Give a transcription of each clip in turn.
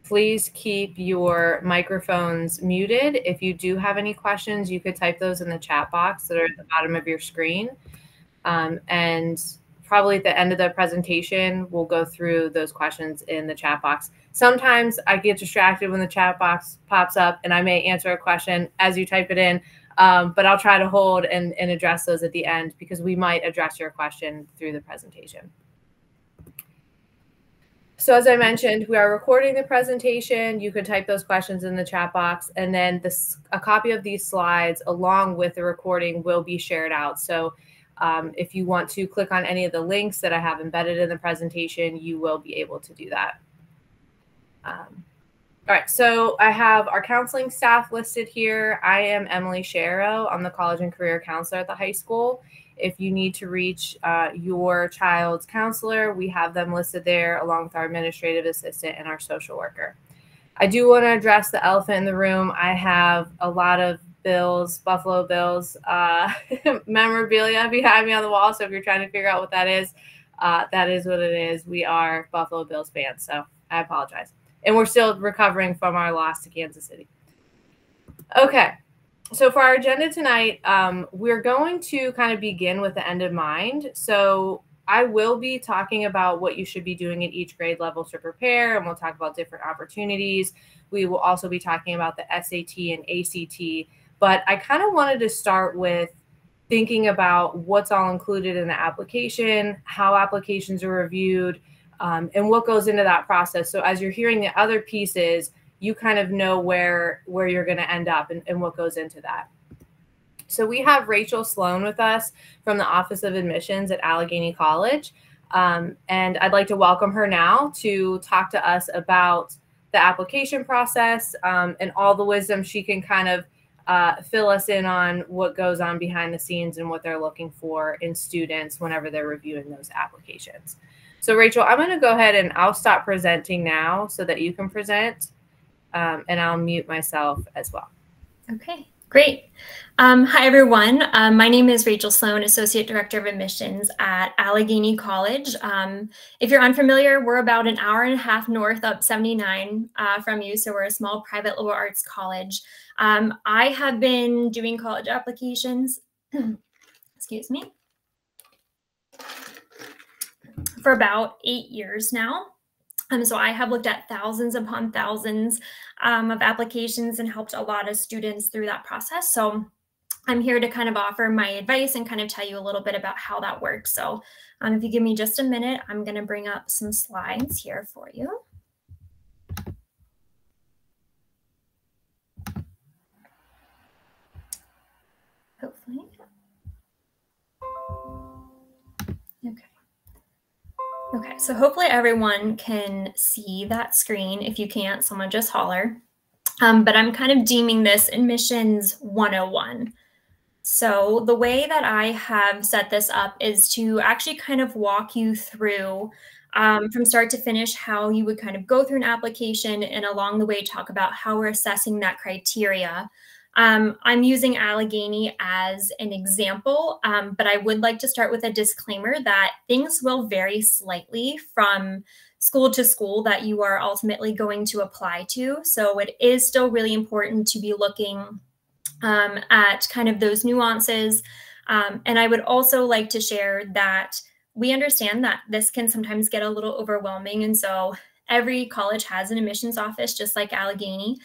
Please keep your microphones muted. If you do have any questions, you could type those in the chat box that are at the bottom of your screen. And probably at the end of the presentation, we'll go through those questions in the chat box. Sometimes I get distracted when the chat box pops up and I may answer a question as you type it in, but I'll try to hold and address those at the end because we might address your question through the presentation. So as I mentioned, we are recording the presentation. You can type those questions in the chat box, and then a copy of these slides along with the recording will be shared out. So if you want to click on any of the links that I have embedded in the presentation, you will be able to do that. All right, so I have our counseling staff listed here. I am Emily Shero. I'm the college and career counselor at the high school. If you need to reach your child's counselor, we have them listed there along with our administrative assistant and our social worker. I do want to address the elephant in the room. I have a lot of Bills, Buffalo Bills memorabilia behind me on the wall. So if you're trying to figure out what that is what it is. We are Buffalo Bills fans, so I apologize. And we're still recovering from our loss to Kansas City. Okay. So for our agenda tonight, we're going to kind of begin with the end in mind. So I will be talking about what you should be doing at each grade level to prepare, and we'll talk about different opportunities. We will also be talking about the SAT and ACT, but I kind of wanted to start with thinking about what's all included in the application, how applications are reviewed, and what goes into that process. So as you're hearing the other pieces, you kind of know where you're going to end up and what goes into that. So we have Rachel Sloan with us from the Office of Admissions at Allegheny College. And I'd like to welcome her now to talk to us about the application process and all the wisdom she can kind of fill us in on what goes on behind the scenes and what they're looking for in students whenever they're reviewing those applications. So Rachel, I'm going to go ahead and I'll stop presenting now so that you can present. And I'll mute myself as well. Okay, great. Hi, everyone. My name is Rachel Sloan, Associate Director of Admissions at Allegheny College. If you're unfamiliar, we're about an hour and a half north up 79 from you, so we're a small private liberal arts college. I have been doing college applications, excuse me, for about 8 years now. So I have looked at thousands upon thousands of applications and helped a lot of students through that process. So I'm here to kind of offer my advice and kind of tell you a little bit about how that works. So if you give me just a minute, I'm going to bring up some slides here for you. Hopefully. Okay. Okay, so hopefully everyone can see that screen. If you can't, someone just holler. But I'm kind of deeming this Admissions 101. So the way that I have set this up is to actually kind of walk you through from start to finish how you would kind of go through an application and along the way talk about how we're assessing that criteria. I'm using Allegheny as an example, but I would like to start with a disclaimer that things will vary slightly from school to school that you are ultimately going to apply to. So it is still really important to be looking at kind of those nuances. And I would also like to share that we understand that this can sometimes get a little overwhelming. And so every college has an admissions office, just like Allegheny,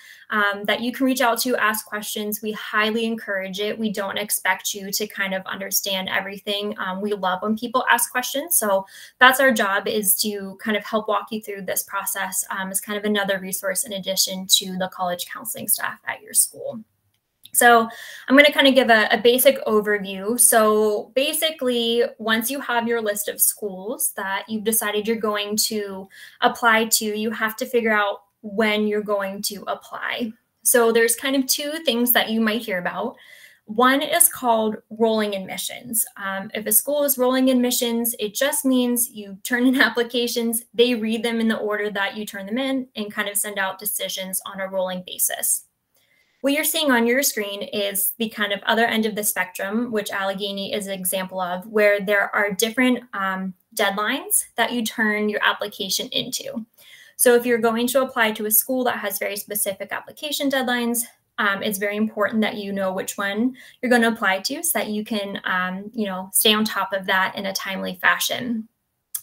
that you can reach out to, ask questions. We highly encourage it. We don't expect you to kind of understand everything. We love when people ask questions. So that's our job, is to kind of help walk you through this process as kind of another resource in addition to the college counseling staff at your school. So I'm going to kind of give a basic overview. So basically, once you have your list of schools that you've decided you're going to apply to, you have to figure out when you're going to apply. So there's kind of two things that you might hear about. One is called rolling admissions. If a school is rolling admissions, it just means you turn in applications, they read them in the order that you turn them in, and kind of send out decisions on a rolling basis. What you're seeing on your screen is the kind of other end of the spectrum, which Allegheny is an example of, where there are different deadlines that you turn your application into. So if you're going to apply to a school that has very specific application deadlines, it's very important that you know which one you're going to apply to so that you can, stay on top of that in a timely fashion.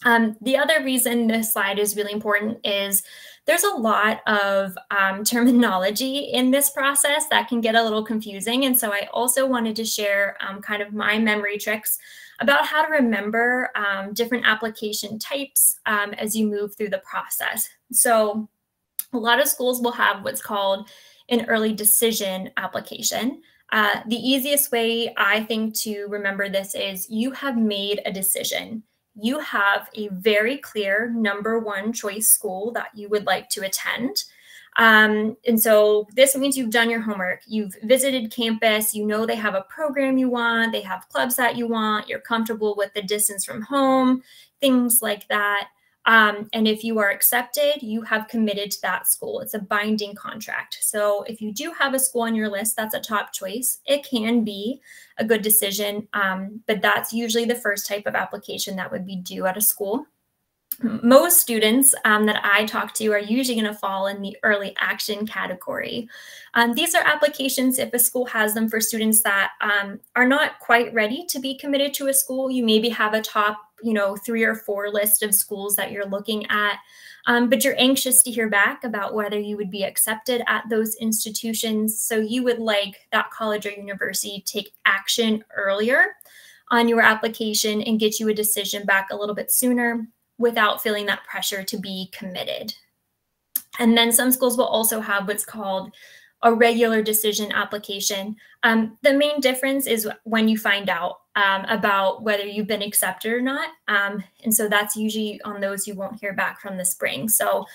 The other reason this slide is really important is there's a lot of terminology in this process that can get a little confusing. And so I also wanted to share kind of my memory tricks about how to remember different application types as you move through the process. So a lot of schools will have what's called an early decision application. The easiest way, I think, to remember this is you have made a decision. You have a very clear number one choice school that you would like to attend. And so this means you've done your homework. You've visited campus. You know they have a program you want. They have clubs that you want. You're comfortable with the distance from home, things like that. And if you are accepted, you have committed to that school. It's a binding contract. So if you do have a school on your list that's a top choice, it can be a good decision, but that's usually the first type of application that would be due at a school. Most students that I talk to are usually going to fall in the early action category. These are applications if a school has them for students that are not quite ready to be committed to a school. You maybe have a top 3 or 4 list of schools that you're looking at, but you're anxious to hear back about whether you would be accepted at those institutions. So you would like that college or university to take action earlier on your application and get you a decision back a little bit sooner without feeling that pressure to be committed. And then some schools will also have what's called a regular decision application. The main difference is when you find out about whether you've been accepted or not. And so that's usually on those you won't hear back from the spring. So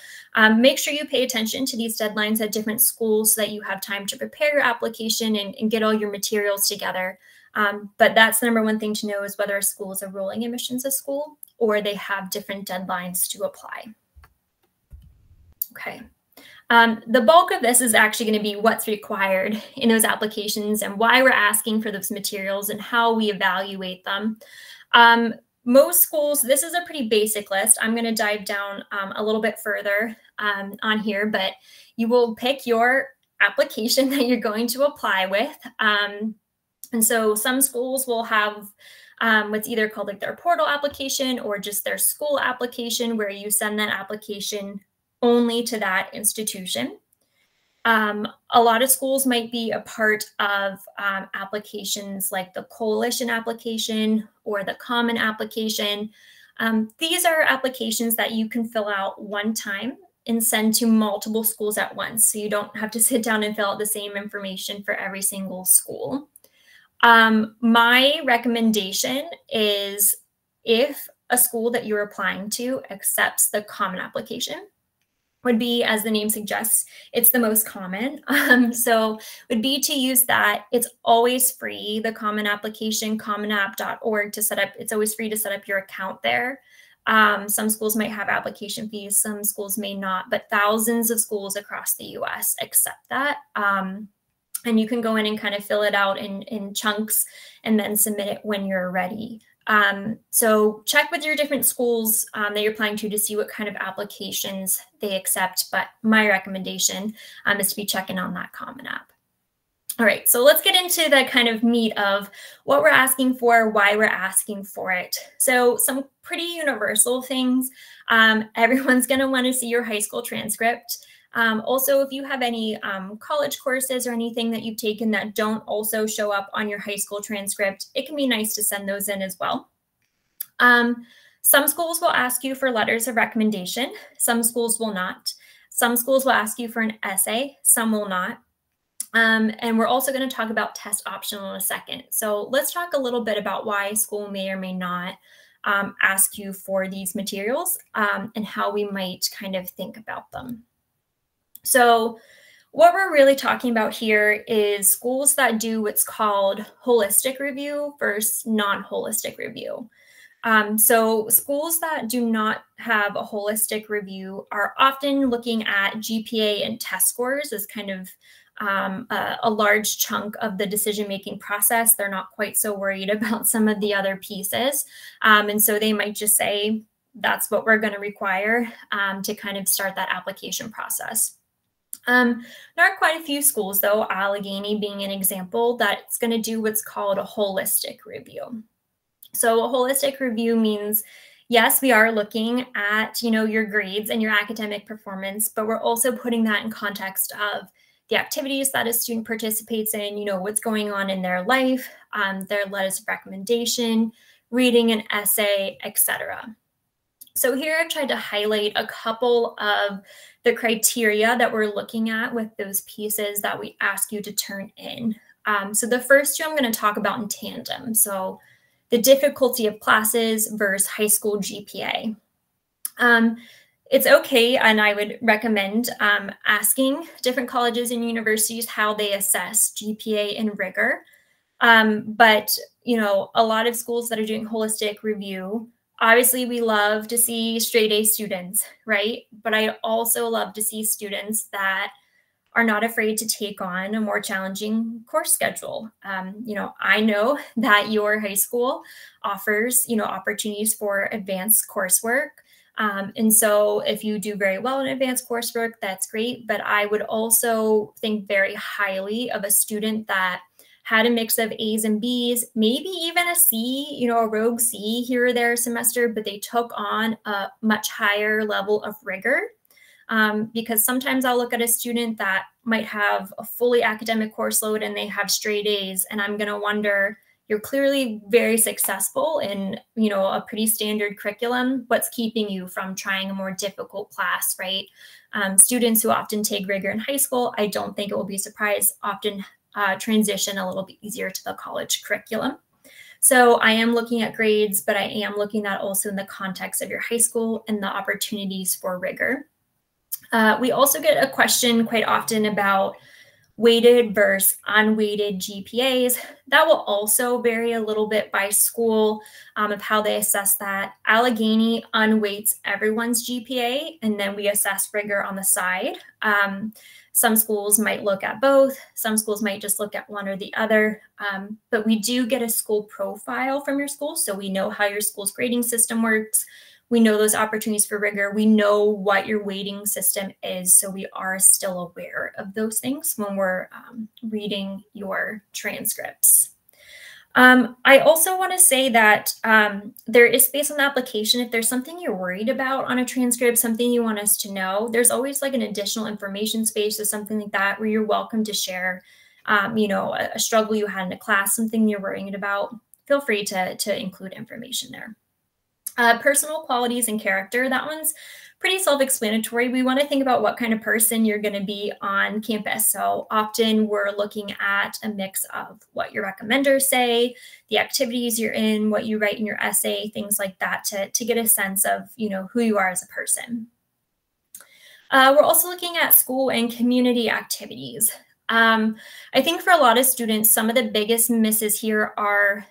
make sure you pay attention to these deadlines at different schools so that you have time to prepare your application and get all your materials together. But that's the number one thing to know is whether a school is a rolling admissions school or they have different deadlines to apply. Okay. The bulk of this is actually going to be what's required in those applications and why we're asking for those materials and how we evaluate them. Most schools, this is a pretty basic list. I'm going to dive down a little bit further on here, but you will pick your application that you're going to apply with. And so some schools will have what's either called like their portal application or just their school application, where you send that application only to that institution. A lot of schools might be a part of applications like the coalition application or the common application. These are applications that you can fill out one time and send to multiple schools at once. So you don't have to sit down and fill out the same information for every single school. My recommendation is if a school that you're applying to accepts the common application, would be, as the name suggests, it's the most common. So would be to use that. It's always free, the common application, commonapp.org to set up. It's always free to set up your account there. Some schools might have application fees, some schools may not, but thousands of schools across the US accept that. And you can go in and kind of fill it out in chunks and then submit it when you're ready. So check with your different schools that you're applying to see what kind of applications they accept. But my recommendation is to be checking on that Common App. All right, so let's get into the kind of meat of what we're asking for, why we're asking for it. So some pretty universal things. Everyone's going to want to see your high school transcript. Also, if you have any college courses or anything that you've taken that don't also show up on your high school transcript, it can be nice to send those in as well. Some schools will ask you for letters of recommendation. Some schools will not. Some schools will ask you for an essay. Some will not. And we're also going to talk about test optional in a second. So let's talk a little bit about why a school may or may not ask you for these materials and how we might kind of think about them. So what we're really talking about here is schools that do what's called holistic review versus non-holistic review. So schools that do not have a holistic review are often looking at GPA and test scores as kind of a large chunk of the decision-making process. They're not quite so worried about some of the other pieces. And so they might just say, that's what we're going to require to kind of start that application process. There are quite a few schools, though, Allegheny being an example, that's going to do what's called a holistic review. So a holistic review means, yes, we are looking at, your grades and your academic performance, but we're also putting that in context of the activities that a student participates in, what's going on in their life, their letters of recommendation, reading an essay, etc. So here I've tried to highlight a couple of the criteria that we're looking at with those pieces that we ask you to turn in. So the first two I'm going to talk about in tandem. So the difficulty of classes versus high school GPA. It's okay, and I would recommend asking different colleges and universities how they assess GPA and rigor. But, a lot of schools that are doing holistic review, obviously we love to see straight A students, right? But I also love to see students that are not afraid to take on a more challenging course schedule. I know that your high school offers, opportunities for advanced coursework. And so if you do very well in advanced coursework, that's great. But I would also think very highly of a student that had a mix of A's and B's, maybe even a C, a rogue C here or there semester, but they took on a much higher level of rigor. Because sometimes I'll look at a student that might have a fully academic course load and they have straight A's, and I'm going to wonder, you're clearly very successful in, a pretty standard curriculum. What's keeping you from trying a more difficult class, right? Students who often take rigor in high school, I don't think it will be a surprise, often transition a little bit easier to the college curriculum. So I am looking at grades, but I am looking at also in the context of your high school and the opportunities for rigor. We also get a question quite often about weighted versus unweighted GPAs. That will also vary a little bit by school of how they assess that. Allegheny unweights everyone's GPA, and then we assess rigor on the side. Some schools might look at both. Some schools might just look at one or the other. But we do get a school profile from your school, so we know how your school's grading system works. We know those opportunities for rigor. We know what your weighting system is, so we are still aware of those things when we're reading your transcripts. I also want to say that there is space on the application. If there's something you're worried about on a transcript, something you want us to know, there's always like an additional information space or something like that where you're welcome to share, a struggle you had in a class, something you're worrying about. Feel free to include information there. Personal qualities and character, that one's pretty self-explanatory. We want to think about what kind of person you're going to be on campus. So often we're looking at a mix of what your recommenders say, the activities you're in, what you write in your essay, things like that to get a sense of, who you are as a person. We're also looking at school and community activities. I think for a lot of students, some of the biggest misses here are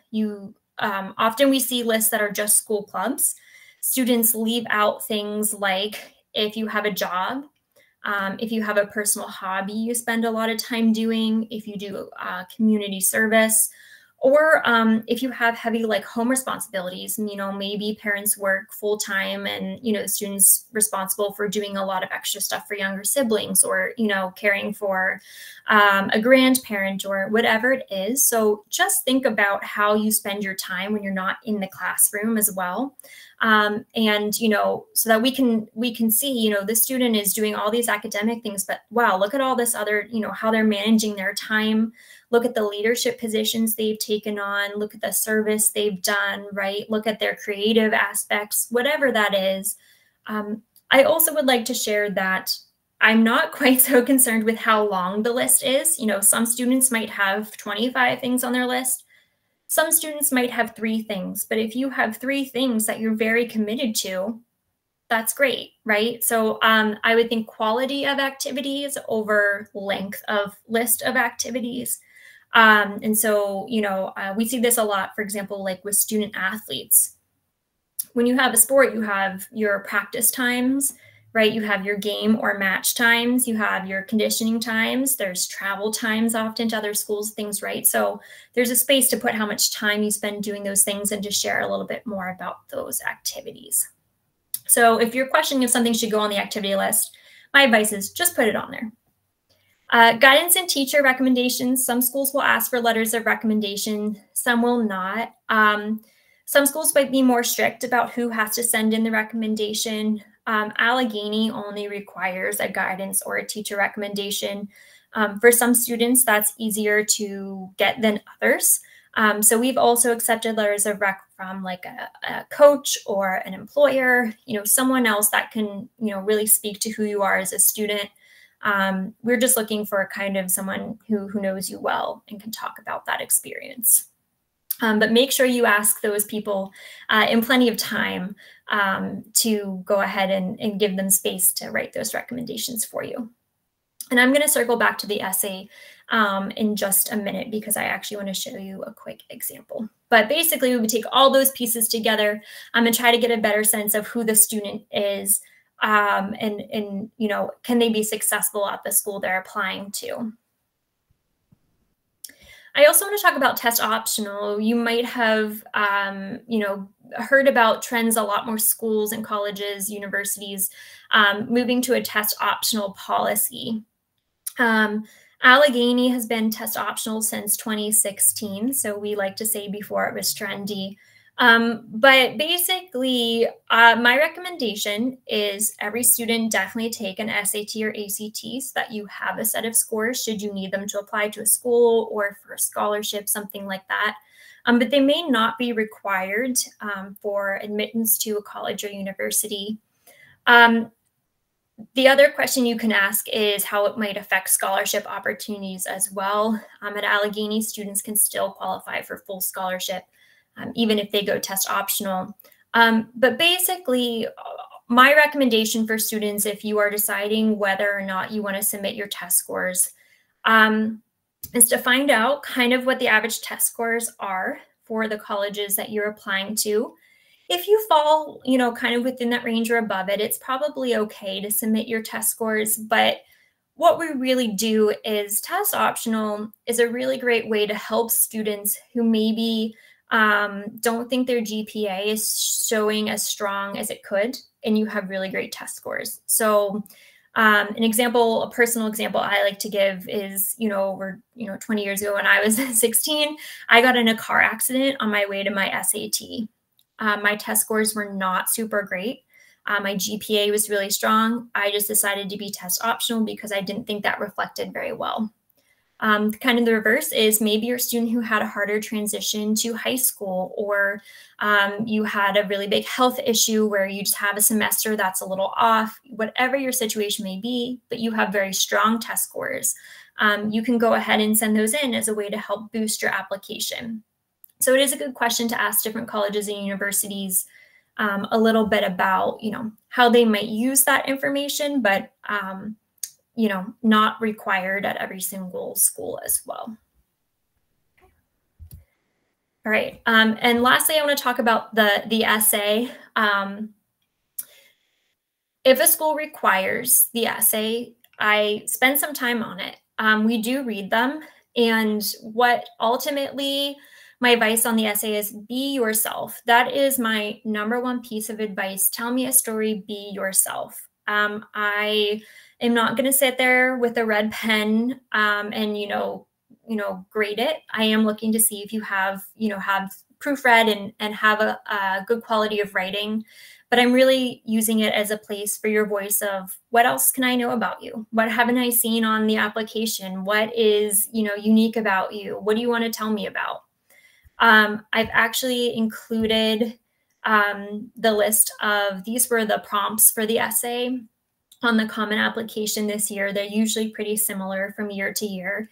often we see lists that are just school clubs. Students leave out things like if you have a job, if you have a personal hobby you spend a lot of time doing, if you do community service, or if you have heavy home responsibilities, maybe parents work full time and, the student's responsible for doing a lot of extra stuff for younger siblings or, caring for a grandparent or whatever it is. So just think about how you spend your time when you're not in the classroom as well. And, so that we can see, the student is doing all these academic things, but wow, look at all this other, how they're managing their time. Look at the leadership positions they've taken on, look at the service they've done, right? Look at their creative aspects, whatever that is. I also would like to share that I'm not quite so concerned with how long the list is. Some students might have 25 things on their list. Some students might have 3 things, but if you have 3 things that you're very committed to, that's great, right? So I would think quality of activities over length of list of activities. And so, we see this a lot, for example, with student athletes. When you have a sport, you have your practice times, right? You have your game or match times, you have your conditioning times, there's travel times often to other schools, things, right? So there's a space to put how much time you spend doing those things and to share a little bit more about those activities. So if you're questioning if something should go on the activity list, my advice is just put it on there. Guidance and teacher recommendations. Some schools will ask for letters of recommendation, some will not. Some schools might be more strict about who has to send in the recommendation. Allegheny only requires a guidance or a teacher recommendation. For some students, that's easier to get than others. So we've also accepted letters of rec from like a coach or an employer, someone else that can, really speak to who you are as a student. We're just looking for kind of someone who knows you well and can talk about that experience. But make sure you ask those people in plenty of time to go ahead and give them space to write those recommendations for you. And I'm going to circle back to the essay in just a minute because I actually want to show you a quick example. But basically, we would take all those pieces together and try to get a better sense of who the student is and can they be successful at the school they're applying to. I also want to talk about test optional. You might have, heard about trends, a lot more schools and colleges, universities moving to a test optional policy. Allegheny has been test optional since 2016. So we like to say before it was trendy. But basically, my recommendation is every student definitely take an SAT or ACT so that you have a set of scores should you need them to apply to a school or for a scholarship, something like that. But they may not be required for admittance to a college or university. The other question you can ask is how it might affect scholarship opportunities as well. At Allegheny, students can still qualify for full scholarship, even if they go test optional. But basically, my recommendation for students, if you are deciding whether or not you want to submit your test scores, is to find out kind of what the average test scores are for the colleges that you're applying to. If you fall, kind of within that range or above it, it's probably okay to submit your test scores. But what we really do is test optional is a really great way to help students who maybe don't think their GPA is showing as strong as it could, and you have really great test scores. So a personal example I like to give is, over 20 years ago when I was 16, I got in a car accident on my way to my SAT. My test scores were not super great. My GPA was really strong. I just decided to be test optional because I didn't think that reflected very well. Kind of the reverse is maybe you're a student who had a harder transition to high school, or you had a really big health issue where you just have a semester that's a little off, whatever your situation may be, but you have very strong test scores. You can go ahead and send those in as a way to help boost your application. So it is a good question to ask different colleges and universities a little bit about, how they might use that information, but, not required at every single school as well. All right. And lastly, I want to talk about the essay. If a school requires the essay, I spend some time on it. We do read them. And what ultimately my advice on the essay is be yourself. That is my #1 piece of advice. Tell me a story, be yourself. I am not going to sit there with a red pen and, grade it. I am looking to see if you have proofread and have a good quality of writing. But I'm really using it as a place for your voice of what else can I know about you? What haven't I seen on the application? What is, unique about you? What do you want to tell me about? I've actually included the list of, these were the prompts for the essay on the Common Application this year. They're usually pretty similar from year to year.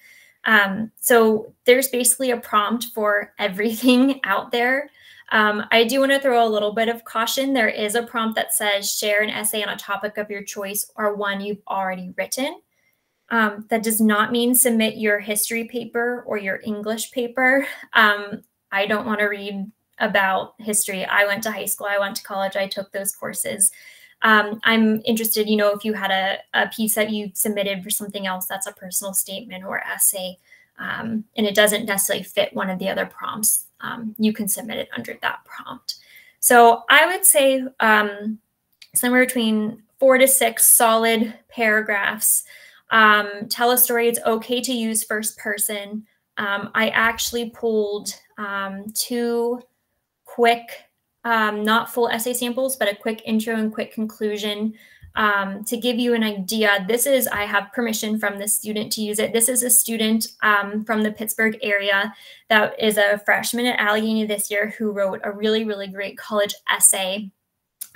So there's basically a prompt for everything out there. I do want to throw a little bit of caution. There is a prompt that says share an essay on a topic of your choice or one you've already written. That does not mean submit your history paper or your English paper. I don't want to read about history. I went to high school, I went to college, I took those courses. I'm interested, if you had a piece that you submitted for something else that's a personal statement or essay, and it doesn't necessarily fit one of the other prompts, you can submit it under that prompt. So I would say somewhere between 4 to 6 solid paragraphs. Tell a story. It's okay to use first person. I actually pulled 2 quick, not full essay samples, but a quick intro and quick conclusion to give you an idea. I have permission from the student to use it. This is a student from the Pittsburgh area that is a freshman at Allegheny this year who wrote a really, really great college essay.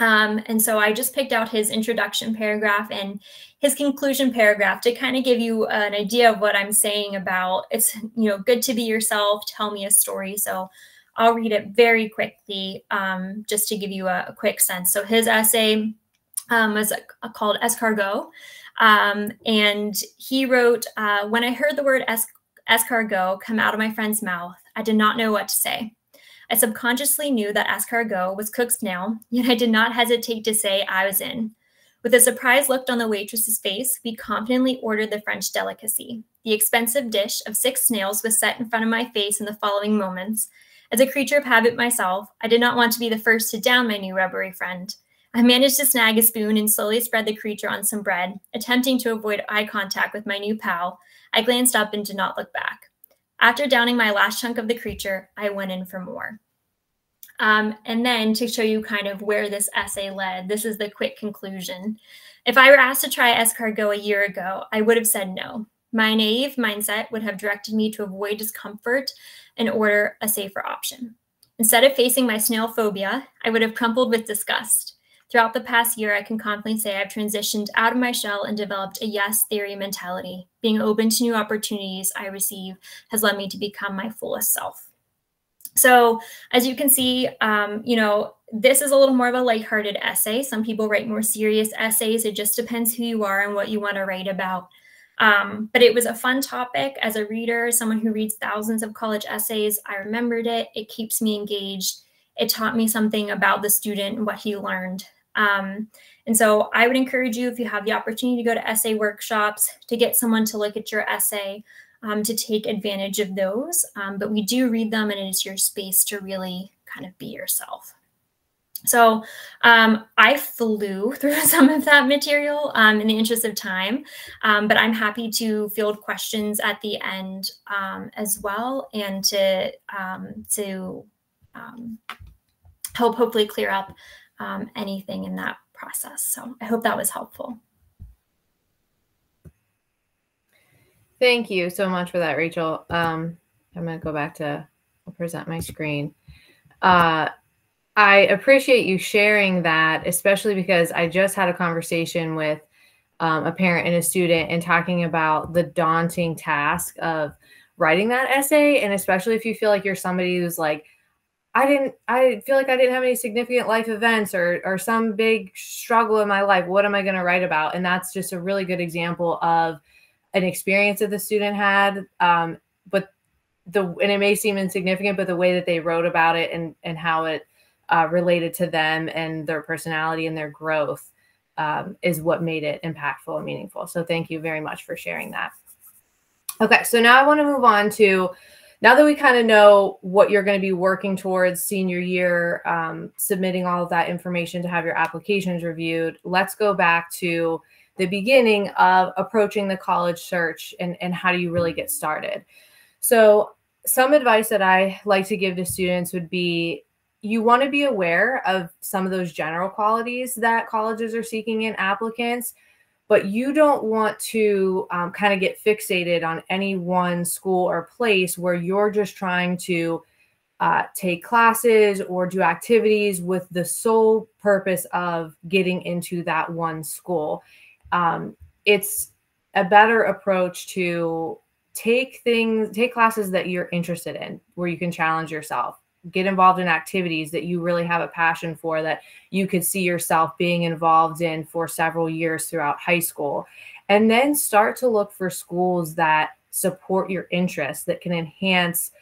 And so I just picked out his introduction paragraph and his conclusion paragraph to kind of give you an idea of what I'm saying about it's, good to be yourself, tell me a story. So I'll read it very quickly just to give you a quick sense. So his essay was called Escargot. And he wrote, when I heard the word escargot come out of my friend's mouth, I did not know what to say. I subconsciously knew that escargot was cooked snail, yet I did not hesitate to say I was in. With a surprised look on the waitress's face, we confidently ordered the French delicacy. The expensive dish of 6 snails was set in front of my face in the following moments. As a creature of habit myself, I did not want to be the first to down my new rubbery friend. I managed to snag a spoon and slowly spread the creature on some bread. Attempting to avoid eye contact with my new pal, I glanced up and did not look back. After downing my last chunk of the creature, I went in for more. And then to show you kind of where this essay led, this is the quick conclusion. If I were asked to try escargot a year ago, I would have said no. My naive mindset would have directed me to avoid discomfort and order a safer option. Instead of facing my snail phobia, I would have crumpled with disgust. Throughout the past year, I can confidently say I've transitioned out of my shell and developed a yes theory mentality. Being open to new opportunities I receive has led me to become my fullest self. So as you can see, this is a little more of a lighthearted essay. Some people write more serious essays. It just depends who you are and what you want to write about. But it was a fun topic. As a reader, someone who reads thousands of college essays, I remembered it. It keeps me engaged. It taught me something about the student and what he learned. And so I would encourage you, if you have the opportunity to go to essay workshops, to get someone to look at your essay, to take advantage of those. But we do read them, and it is your space to really kind of be yourself. So I flew through some of that material in the interest of time, but I'm happy to field questions at the end as well, and to help hopefully clear up anything in that process. So I hope that was helpful. Thank you so much for that, Rachel. I'm going to go back to present my screen. I appreciate you sharing that, especially because I just had a conversation with a parent and a student and talking about the daunting task of writing that essay. And especially if you feel like you're somebody who's like, I feel like I didn't have any significant life events or some big struggle in my life. What am I going to write about? And that's just a really good example of an experience that the student had. And it may seem insignificant, but the way that they wrote about it and how it related to them and their personality and their growth is what made it impactful and meaningful. So thank you very much for sharing that. Okay, so now I want to move on to, now that we kind of know what you're going to be working towards senior year, submitting all of that information to have your applications reviewed, let's go back to the beginning of approaching the college search and how do you really get started. So some advice that I like to give to students would be, you want to be aware of some of those general qualities that colleges are seeking in applicants, but you don't want to kind of get fixated on any one school or place where you're just trying to take classes or do activities with the sole purpose of getting into that one school. It's a better approach to take classes that you're interested in, where you can challenge yourself, get involved in activities that you really have a passion for, that you could see yourself being involved in for several years throughout high school, and then start to look for schools that support your interests, that can enhance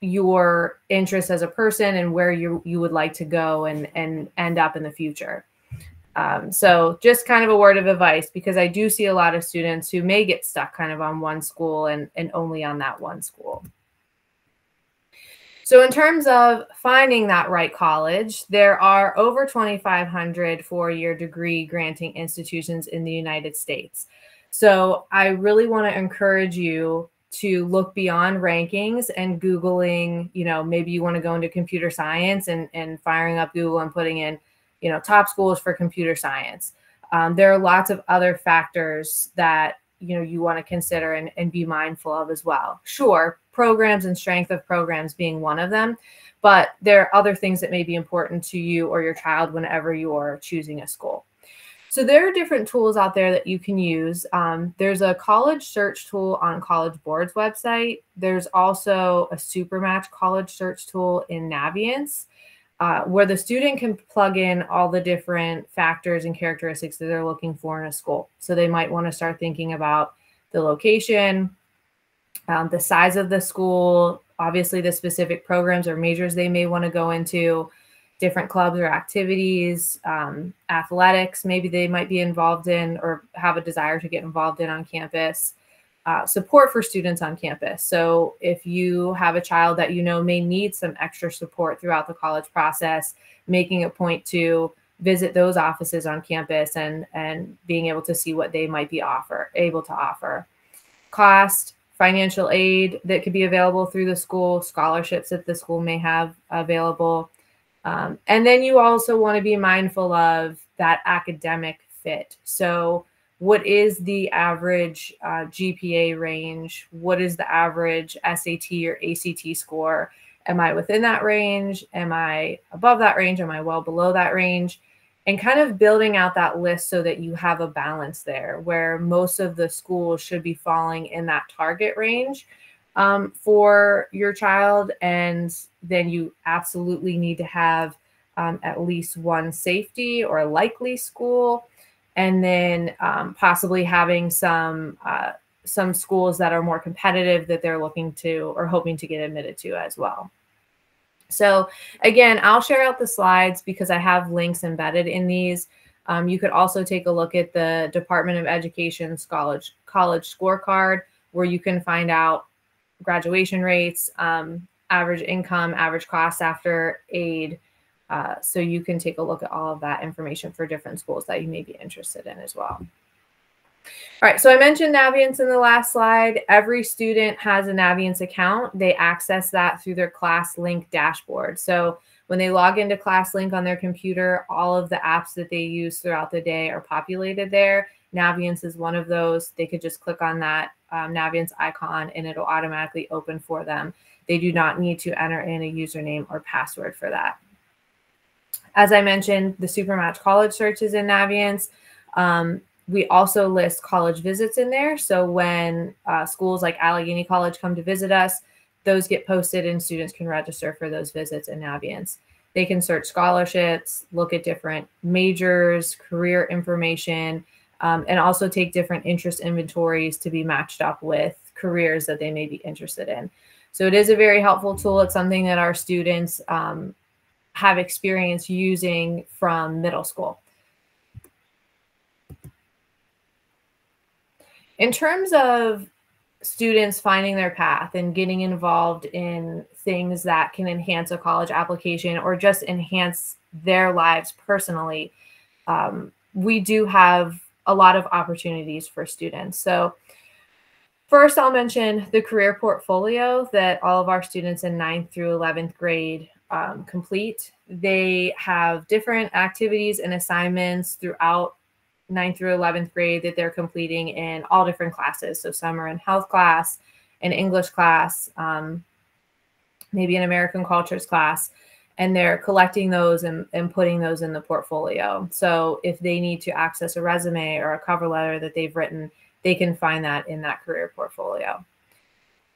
your interests as a person and where you would like to go and end up in the future. So just kind of a word of advice, because I do see a lot of students who may get stuck kind of on one school and only on that one school. So in terms of finding that right college, there are over 2,500 four-year degree granting institutions in the United States. So I really want to encourage you to look beyond rankings and Googling, maybe you want to go into computer science and firing up Google and putting in, top schools for computer science. There are lots of other factors that you want to consider and be mindful of as well. Sure, programs and strength of programs being one of them, but there are other things that may be important to you or your child whenever you are choosing a school. So there are different tools out there that you can use. There's a college search tool on College Board's website. There's also a Supermatch college search tool in Naviance, where the student can plug in all the different factors and characteristics that they're looking for in a school. So they might want to start thinking about the location, the size of the school, obviously the specific programs or majors they may want to go into, different clubs or activities, athletics, maybe they might be involved in or have a desire to get involved in on campus, support for students on campus. So if you have a child that may need some extra support throughout the college process, making a point to visit those offices on campus and being able to see what they might be able to offer. Cost, financial aid that could be available through the school, scholarships that the school may have available. And then you also want to be mindful of that academic fit. So what is the average GPA range? What is the average SAT or ACT score? Am I within that range? Am I above that range? Am I well below that range? And kind of building out that list so that you have a balance there where most of the schools should be falling in that target range for your child. And then you absolutely need to have at least one safety or likely school. And then possibly having some schools that are more competitive that they're looking to or hoping to get admitted to as well. So again, I'll share out the slides because I have links embedded in these. You could also take a look at the Department of Education's college scorecard, where you can find out graduation rates, average income, average costs after aid. So you can take a look at all of that information for different schools that you may be interested in as well. All right, so I mentioned Naviance in the last slide. Every student has a Naviance account. They access that through their ClassLink dashboard. So when they log into ClassLink on their computer, all of the apps that they use throughout the day are populated there. Naviance is one of those. They could just click on that Naviance icon and it'll automatically open for them. They do not need to enter in a username or password for that. As I mentioned, the Supermatch college search is in Naviance. We also list college visits in there. So when schools like Allegheny College come to visit us, those get posted and students can register for those visits in Naviance. They can search scholarships, look at different majors, career information, and also take different interest inventories to be matched up with careers that they may be interested in. So it is a very helpful tool. It's something that our students have experience using from middle school. In terms of students finding their path and getting involved in things that can enhance a college application or just enhance their lives personally, we do have a lot of opportunities for students. So first, I'll mention the career portfolio that all of our students in 9th through 11th grade complete. They have different activities and assignments throughout 9th through 11th grade that they're completing in all different classes. So some are in health class, an English class, maybe an American cultures class, and they're collecting those and putting those in the portfolio. So if they need to access a resume or a cover letter that they've written, they can find that in that career portfolio.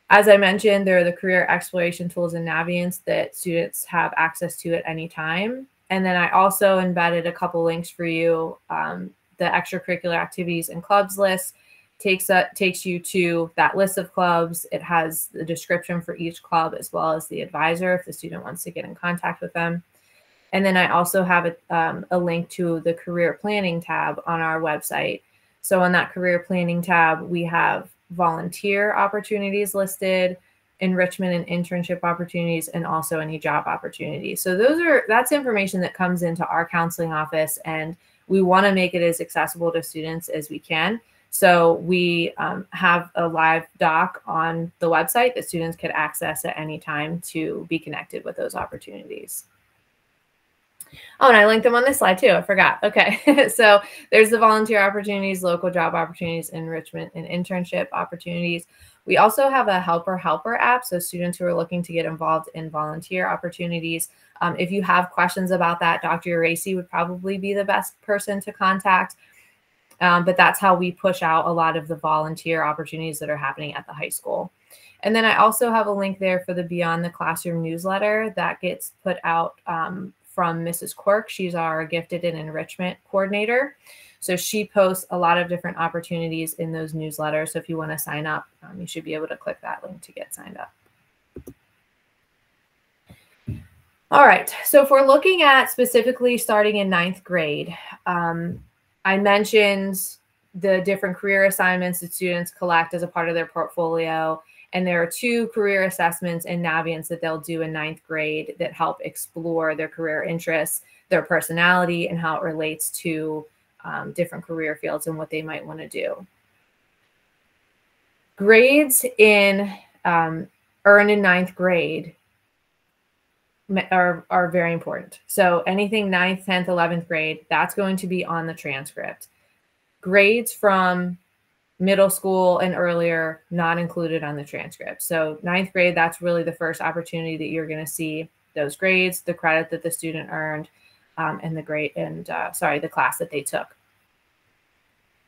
As I mentioned, there are the career exploration tools in Naviance that students have access to at any time. And then I also embedded a couple links for you. The extracurricular activities and clubs list takes you to that list of clubs. It has the description for each club as well as the advisor if the student wants to get in contact with them. And then I also have a link to the career planning tab on our website. So on that career planning tab, we have volunteer opportunities listed. enrichment and internship opportunities, and also any job opportunities. So that's information that comes into our counseling office, and we want to make it as accessible to students as we can. So we have a live doc on the website that students can access at any time to be connected with those opportunities. Oh, and I linked them on this slide too. I forgot. Okay. So there's the volunteer opportunities, local job opportunities, enrichment and internship opportunities. We also have a helper app. So students who are looking to get involved in volunteer opportunities, if you have questions about that, Dr. Uracy would probably be the best person to contact. But that's how we push out a lot of the volunteer opportunities that are happening at the high school. And then I also have a link there for the Beyond the Classroom newsletter that gets put out from Mrs. Quirk. She's our gifted and enrichment coordinator. So she posts a lot of different opportunities in those newsletters. So if you want to sign up, you should be able to click that link to get signed up. All right. So if we're looking at specifically starting in 9th grade, I mentioned the different career assignments that students collect as a part of their portfolio. And there are 2 career assessments and Navients that they'll do in 9th grade that help explore their career interests, their personality, and how it relates to different career fields and what they might want to do. Grades in earned in 9th grade are very important. So anything 9th, 10th, 11th grade, that's going to be on the transcript. Grades from middle school and earlier, not included on the transcript. So 9th grade, that's really the first opportunity that you're going to see those grades, the credit that the student earned, and the class that they took.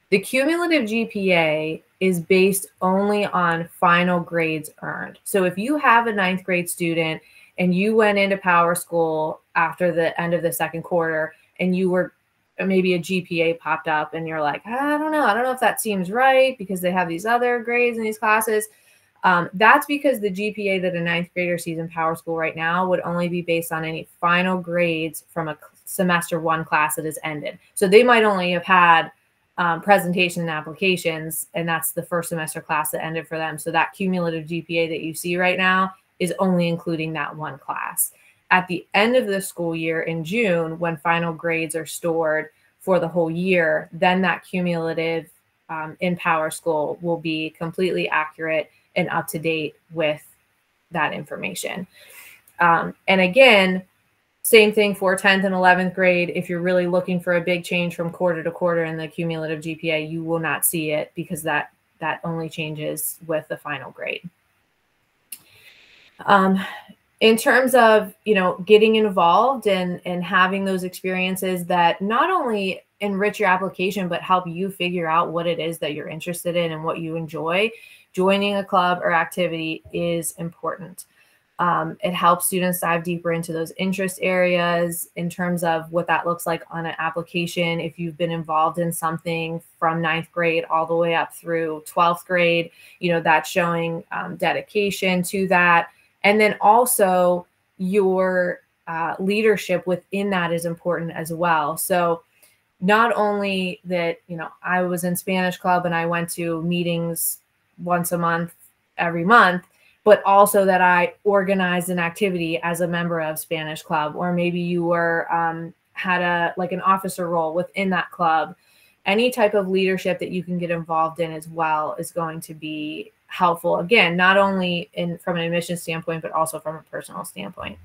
The cumulative GPA is based only on final grades earned. So if you have a 9th grade student and you went into Power School after the end of the 2nd quarter and you were maybe a GPA popped up and you're like, I don't know if that seems right because they have these other grades in these classes. That's because the GPA that a 9th grader sees in Power School right now would only be based on any final grades from a semester 1 class that has ended. So they might only have had presentation and applications, and that's the first semester class that ended for them. So that cumulative GPA that you see right now is only including that one class. At the end of the school year in June, when final grades are stored for the whole year, then that cumulative in Power School will be completely accurate and up to date with that information. And again, same thing for 10th and 11th grade. If you're really looking for a big change from quarter to quarter in the cumulative GPA, you will not see it because that only changes with the final grade. In terms of, getting involved and having those experiences that not only enrich your application, but help you figure out what it is that you're interested in and what you enjoy, joining a club or activity is important. It helps students dive deeper into those interest areas in terms of what that looks like on an application. If you've been involved in something from 9th grade all the way up through 12th grade, that's showing dedication to that. And then also your leadership within that is important as well. So not only that, I was in Spanish club and I went to meetings once a month, every month, but also that I organized an activity as a member of Spanish club, or maybe you were had an officer role within that club. Any type of leadership that you can get involved in as well is going to be helpful. Again, not only from an admission standpoint, but also from a personal standpoint.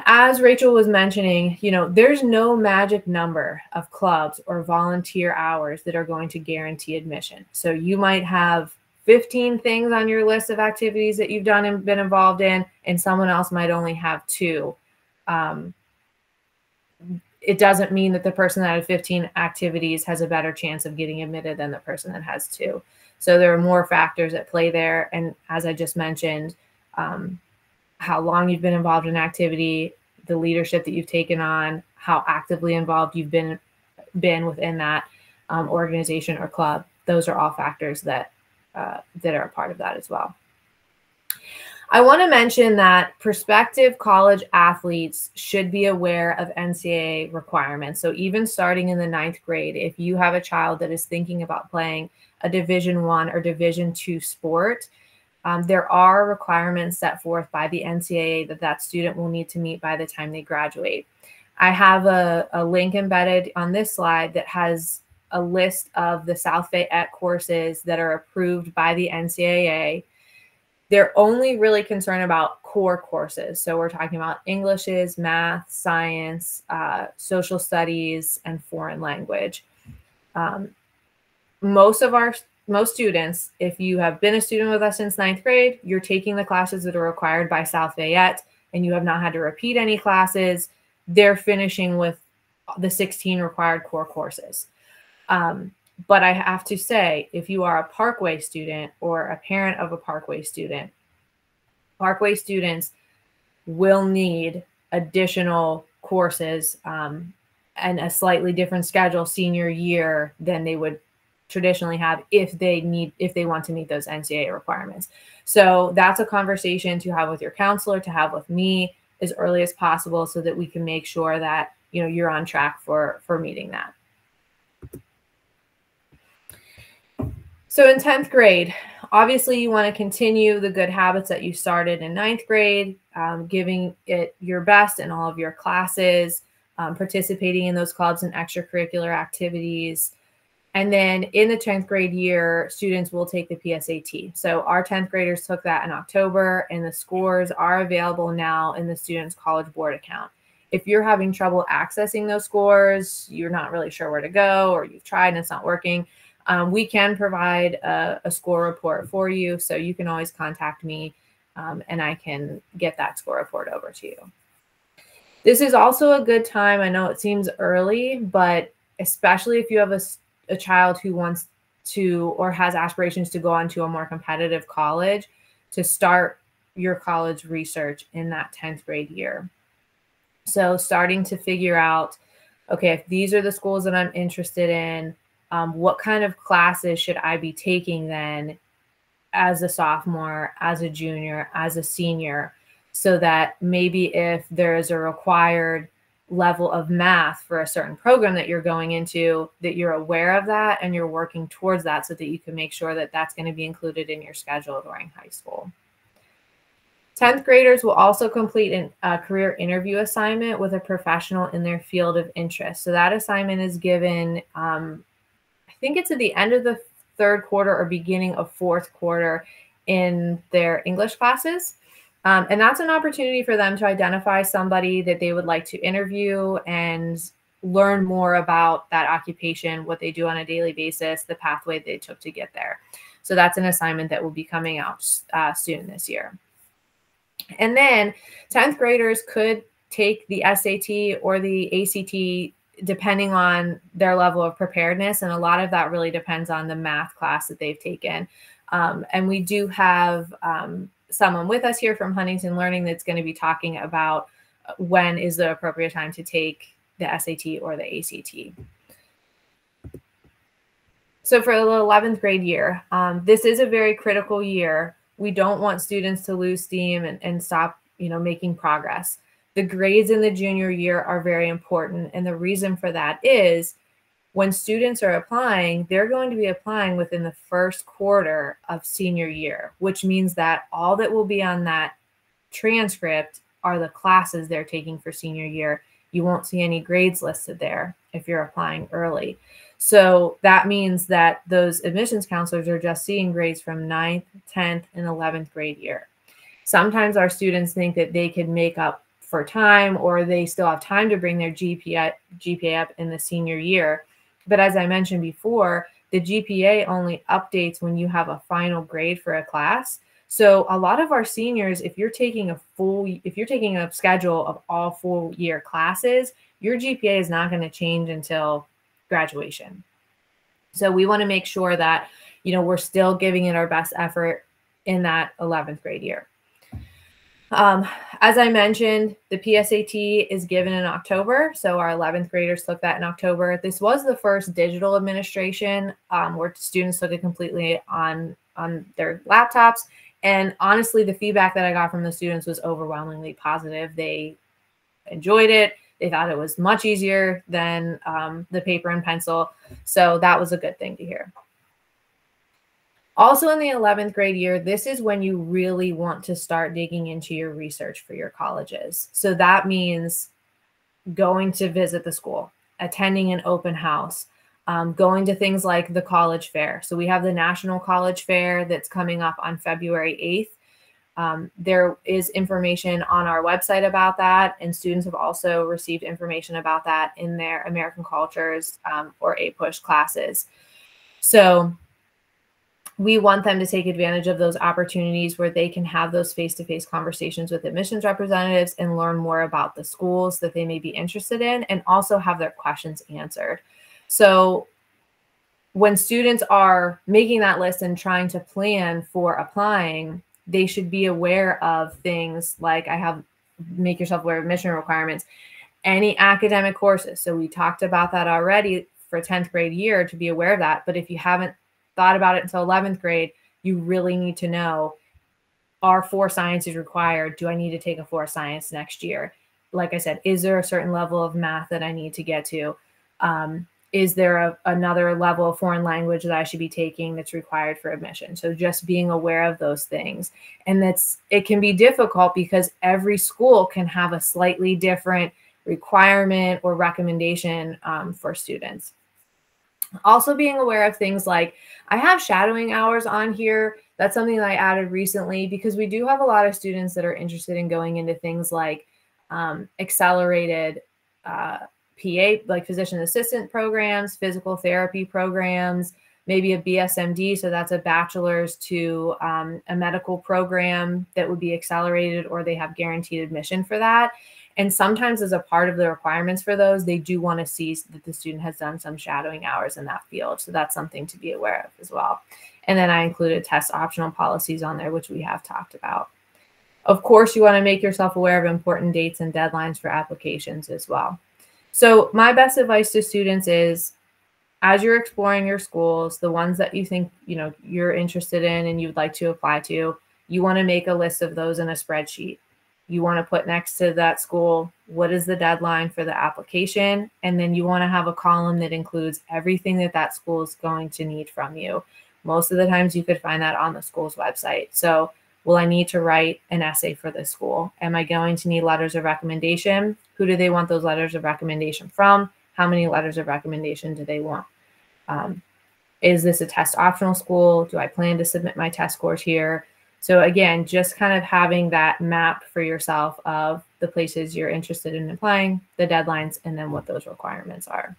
As Rachel was mentioning, there's no magic number of clubs or volunteer hours that are going to guarantee admission. So you might have 15 things on your list of activities that you've done and been involved in, and someone else might only have 2. It doesn't mean that the person that had 15 activities has a better chance of getting admitted than the person that has 2. So there are more factors at play there. And as I just mentioned, how long you've been involved in activity, the leadership that you've taken on, how actively involved you've been within that organization or club. Those are all factors that are a part of that as well. I want to mention that prospective college athletes should be aware of NCAA requirements. So even starting in the 9th grade, if you have a child that is thinking about playing a Division I or Division II sport, there are requirements set forth by the NCAA that student will need to meet by the time they graduate. I have a link embedded on this slide that has a list of the South Fayette courses that are approved by the NCAA. They're only really concerned about core courses. So we're talking about Englishes, math, science, social studies, and foreign language. Most students, if you have been a student with us since 9th grade, you're taking the classes that are required by South Fayette, and you have not had to repeat any classes. They're finishing with the 16 required core courses. But I have to say, if you are a Parkway student or a parent of a Parkway student, Parkway students will need additional courses and a slightly different schedule senior year than they would traditionally have if they want to meet those NCAA requirements. So that's a conversation to have with your counselor, to have with me as early as possible, so that we can make sure that you're on track for meeting that. So in 10th grade, obviously you want to continue the good habits that you started in 9th grade, giving it your best in all of your classes, participating in those clubs and extracurricular activities. And then in the 10th grade year, students will take the PSAT. So our 10th graders took that in October, and the scores are available now in the student's College Board account. If you're having trouble accessing those scores, you're not really sure where to go, or you've tried and it's not working, we can provide a score report for you. So you can always contact me and I can get that score report over to you. This is also a good time. I know it seems early, but especially if you have a child who wants to or has aspirations to go on to a more competitive college, to start your college research in that 10th grade year. So starting to figure out, okay, if these are the schools that I'm interested in, what kind of classes should I be taking then as a sophomore, as a junior, as a senior, so that maybe if there's a required level of math for a certain program that you're going into, that you're aware of that and you're working towards that, so that you can make sure that that's going to be included in your schedule during high school. 10th graders will also complete a career interview assignment with a professional in their field of interest. So that assignment is given, I think it's at the end of the 3rd quarter or beginning of 4th quarter in their English classes. And that's an opportunity for them to identify somebody that they would like to interview and learn more about that occupation, what they do on a daily basis, the pathway they took to get there. So that's an assignment that will be coming out soon this year. And then 10th graders could take the SAT or the ACT depending on their level of preparedness. And a lot of that really depends on the math class that they've taken. And we do have someone with us here from Huntington Learning that's going to be talking about when is the appropriate time to take the SAT or the ACT. So for the 11th grade year, this is a very critical year. We don't want students to lose steam and stop, making progress. The grades in the junior year are very important. And the reason for that is when students are applying, they're going to be applying within the 1st quarter of senior year, which means that all that will be on that transcript are the classes they're taking for senior year. You won't see any grades listed there if you're applying early. So that means that those admissions counselors are just seeing grades from 9th, 10th, and 11th grade year. Sometimes our students think that they could make up for time, or they still have time to bring their GPA up in the senior year. But as I mentioned before, the GPA only updates when you have a final grade for a class. So a lot of our seniors, if you're taking a schedule of all full year classes, your GPA is not going to change until graduation. So we want to make sure that, we're still giving it our best effort in that 11th grade year. As I mentioned, the PSAT is given in October. So our 11th graders took that in October. This was the first digital administration where students took it completely on their laptops. And honestly, the feedback that I got from the students was overwhelmingly positive. They enjoyed it. They thought it was much easier than the paper and pencil. So that was a good thing to hear. Also in the 11th grade year, this is when you really want to start digging into your research for your colleges. So that means going to visit the school, attending an open house, going to things like the college fair. So we have the National College Fair that's coming up on February 8th. There is information on our website about that, and students have also received information about that in their American Cultures or APUSH classes. So we want them to take advantage of those opportunities where they can have those face-to-face conversations with admissions representatives and learn more about the schools that they may be interested in, and also have their questions answered. So when students are making that list and trying to plan for applying, they should be aware of things like make yourself aware of admission requirements, any academic courses. So we talked about that already for 10th grade year, to be aware of that. But if you haven't thought about it until 11th grade, you really need to know, are 4 sciences required? Do I need to take a 4 science next year? Like I said, is there a certain level of math that I need to get to? Is there another level of foreign language that I should be taking that's required for admission? So just being aware of those things. And it can be difficult because every school can have a slightly different requirement or recommendation for students. Also being aware of things like, I have shadowing hours on here. That's something that I added recently because we do have a lot of students that are interested in going into things like accelerated PA, like physician assistant programs, physical therapy programs, maybe a BSMD. So that's a bachelor's to a medical program that would be accelerated, or they have guaranteed admission for that. And sometimes as a part of the requirements for those, they do want to see that the student has done some shadowing hours in that field. So that's something to be aware of as well. And then I included test optional policies on there, which we have talked about. Of course, you want to make yourself aware of important dates and deadlines for applications as well. So my best advice to students is, as you're exploring your schools, the ones that you think you're interested in and you'd like to apply to, you want to make a list of those in a spreadsheet. You want to put next to that school, what is the deadline for the application? And then you want to have a column that includes everything that school is going to need from you. Most of the times you could find that on the school's website. So will I need to write an essay for this school? Am I going to need letters of recommendation? Who do they want those letters of recommendation from? How many letters of recommendation do they want? Is this a test optional school? Do I plan to submit my test scores here? So again, just kind of having that map for yourself of the places you're interested in applying, the deadlines, and then what those requirements are.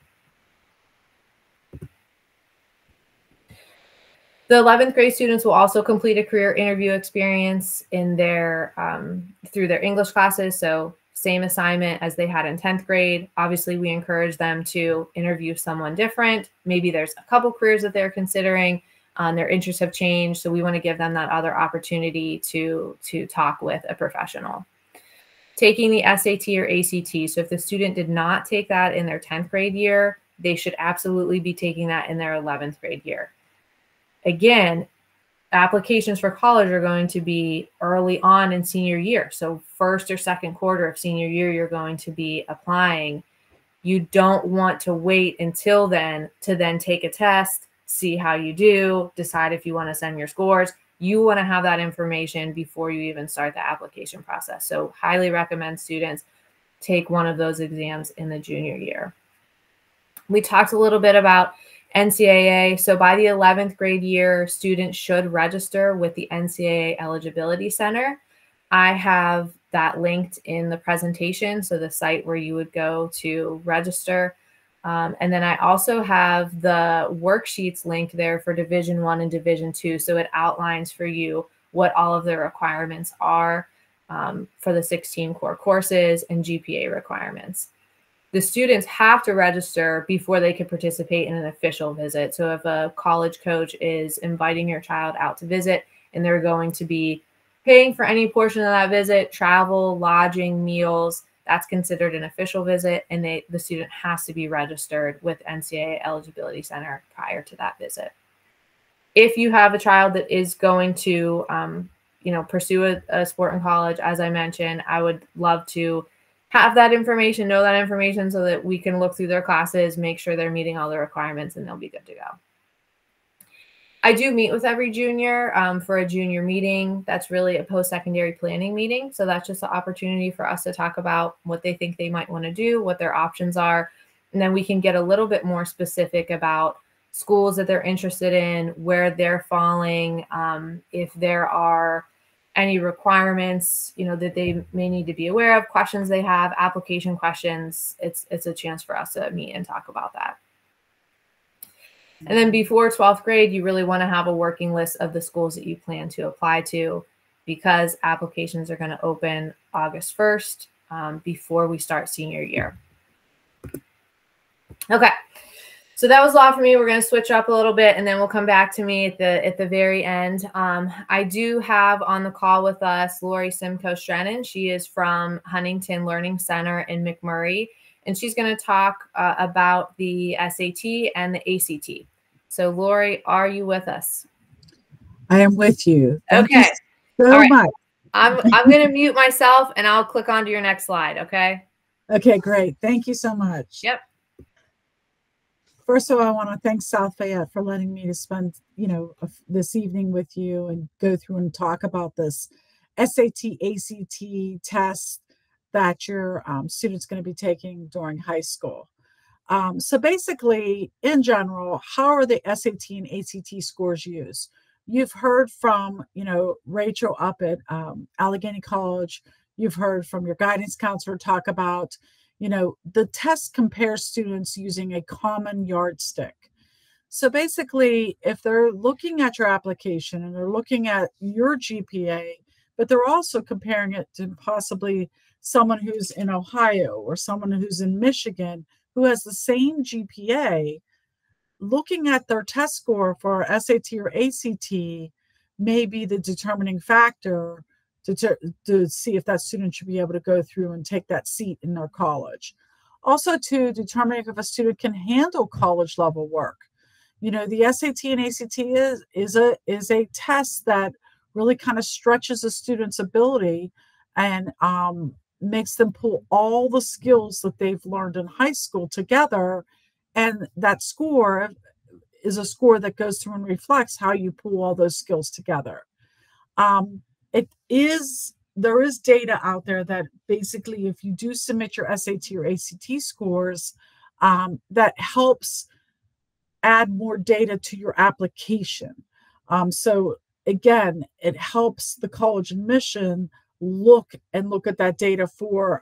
The 11th grade students will also complete a career interview experience in their through their English classes. So same assignment as they had in 10th grade. Obviously, we encourage them to interview someone different. Maybe there's a couple careers that they're considering. Their interests have changed. So we want to give them that other opportunity to talk with a professional. Taking the SAT or ACT. So if the student did not take that in their 10th grade year, they should absolutely be taking that in their 11th grade year. Again, applications for college are going to be early on in senior year. So first or second quarter of senior year, you're going to be applying. You don't want to wait until then to then take a test, see how you do, decide if you want to send your scores. You want to have that information before you even start the application process. So highly recommend students take one of those exams in the junior year. We talked a little bit about NCAA. So by the 11th grade year, students should register with the NCAA Eligibility Center. I have that linked in the presentation, so the site where you would go to register. And then I also have the worksheets linked there for Division I and Division II. So it outlines for you what all of the requirements are for the 16 core courses and GPA requirements. The students have to register before they can participate in an official visit. So if a college coach is inviting your child out to visit and they're going to be paying for any portion of that visit, travel, lodging, meals, that's considered an official visit, and the student has to be registered with NCAA Eligibility Center prior to that visit. If you have a child that is going to pursue a sport in college, as I mentioned, I would love to have that information, know that information, so that we can look through their classes, make sure they're meeting all the requirements, and they'll be good to go. I do meet with every junior for a junior meeting. That's really a post-secondary planning meeting. So that's just an opportunity for us to talk about what they think they might want to do, what their options are. And then we can get a little bit more specific about schools that they're interested in, where they're falling, if there are any requirements, that they may need to be aware of, questions they have, application questions. It's a chance for us to meet and talk about that. And then before 12th grade, you really want to have a working list of the schools that you plan to apply to, because applications are going to open August 1st before we start senior year. Okay, so that was a lot for me. We're going to switch up a little bit, and then we'll come back to me at the very end. I do have on the call with us Lori Simcoe-Strennan. She is from Huntington Learning Center in McMurray, and she's going to talk about the SAT and the ACT. So, Lori, are you with us? I am with you. Thank you so much. I'm going to mute myself, and I'll click on to your next slide, okay? Okay, great. Thank you so much. Yep. First of all, I want to thank South Fayette for letting me to spend, this evening with you and go through and talk about this SAT, ACT test that your student's going to be taking during high school. So basically, in general, how are the SAT and ACT scores used? You've heard from, Rachel up at Allegheny College. You've heard from your guidance counselor talk about, the test compares students using a common yardstick. So basically, if they're looking at your application and they're looking at your GPA, but they're also comparing it to possibly someone who's in Ohio or someone who's in Michigan who has the same GPA, looking at their test score for SAT or ACT may be the determining factor to see if that student should be able to go through and take that seat in their college. Also, to determine if a student can handle college level work. The SAT and ACT is a test that really kind of stretches a student's ability and makes them pull all the skills that they've learned in high school together. And that score is a score that goes through and reflects how you pull all those skills together. There is data out there that basically if you do submit your SAT or ACT scores, that helps add more data to your application. So again, it helps the college admission look at that data for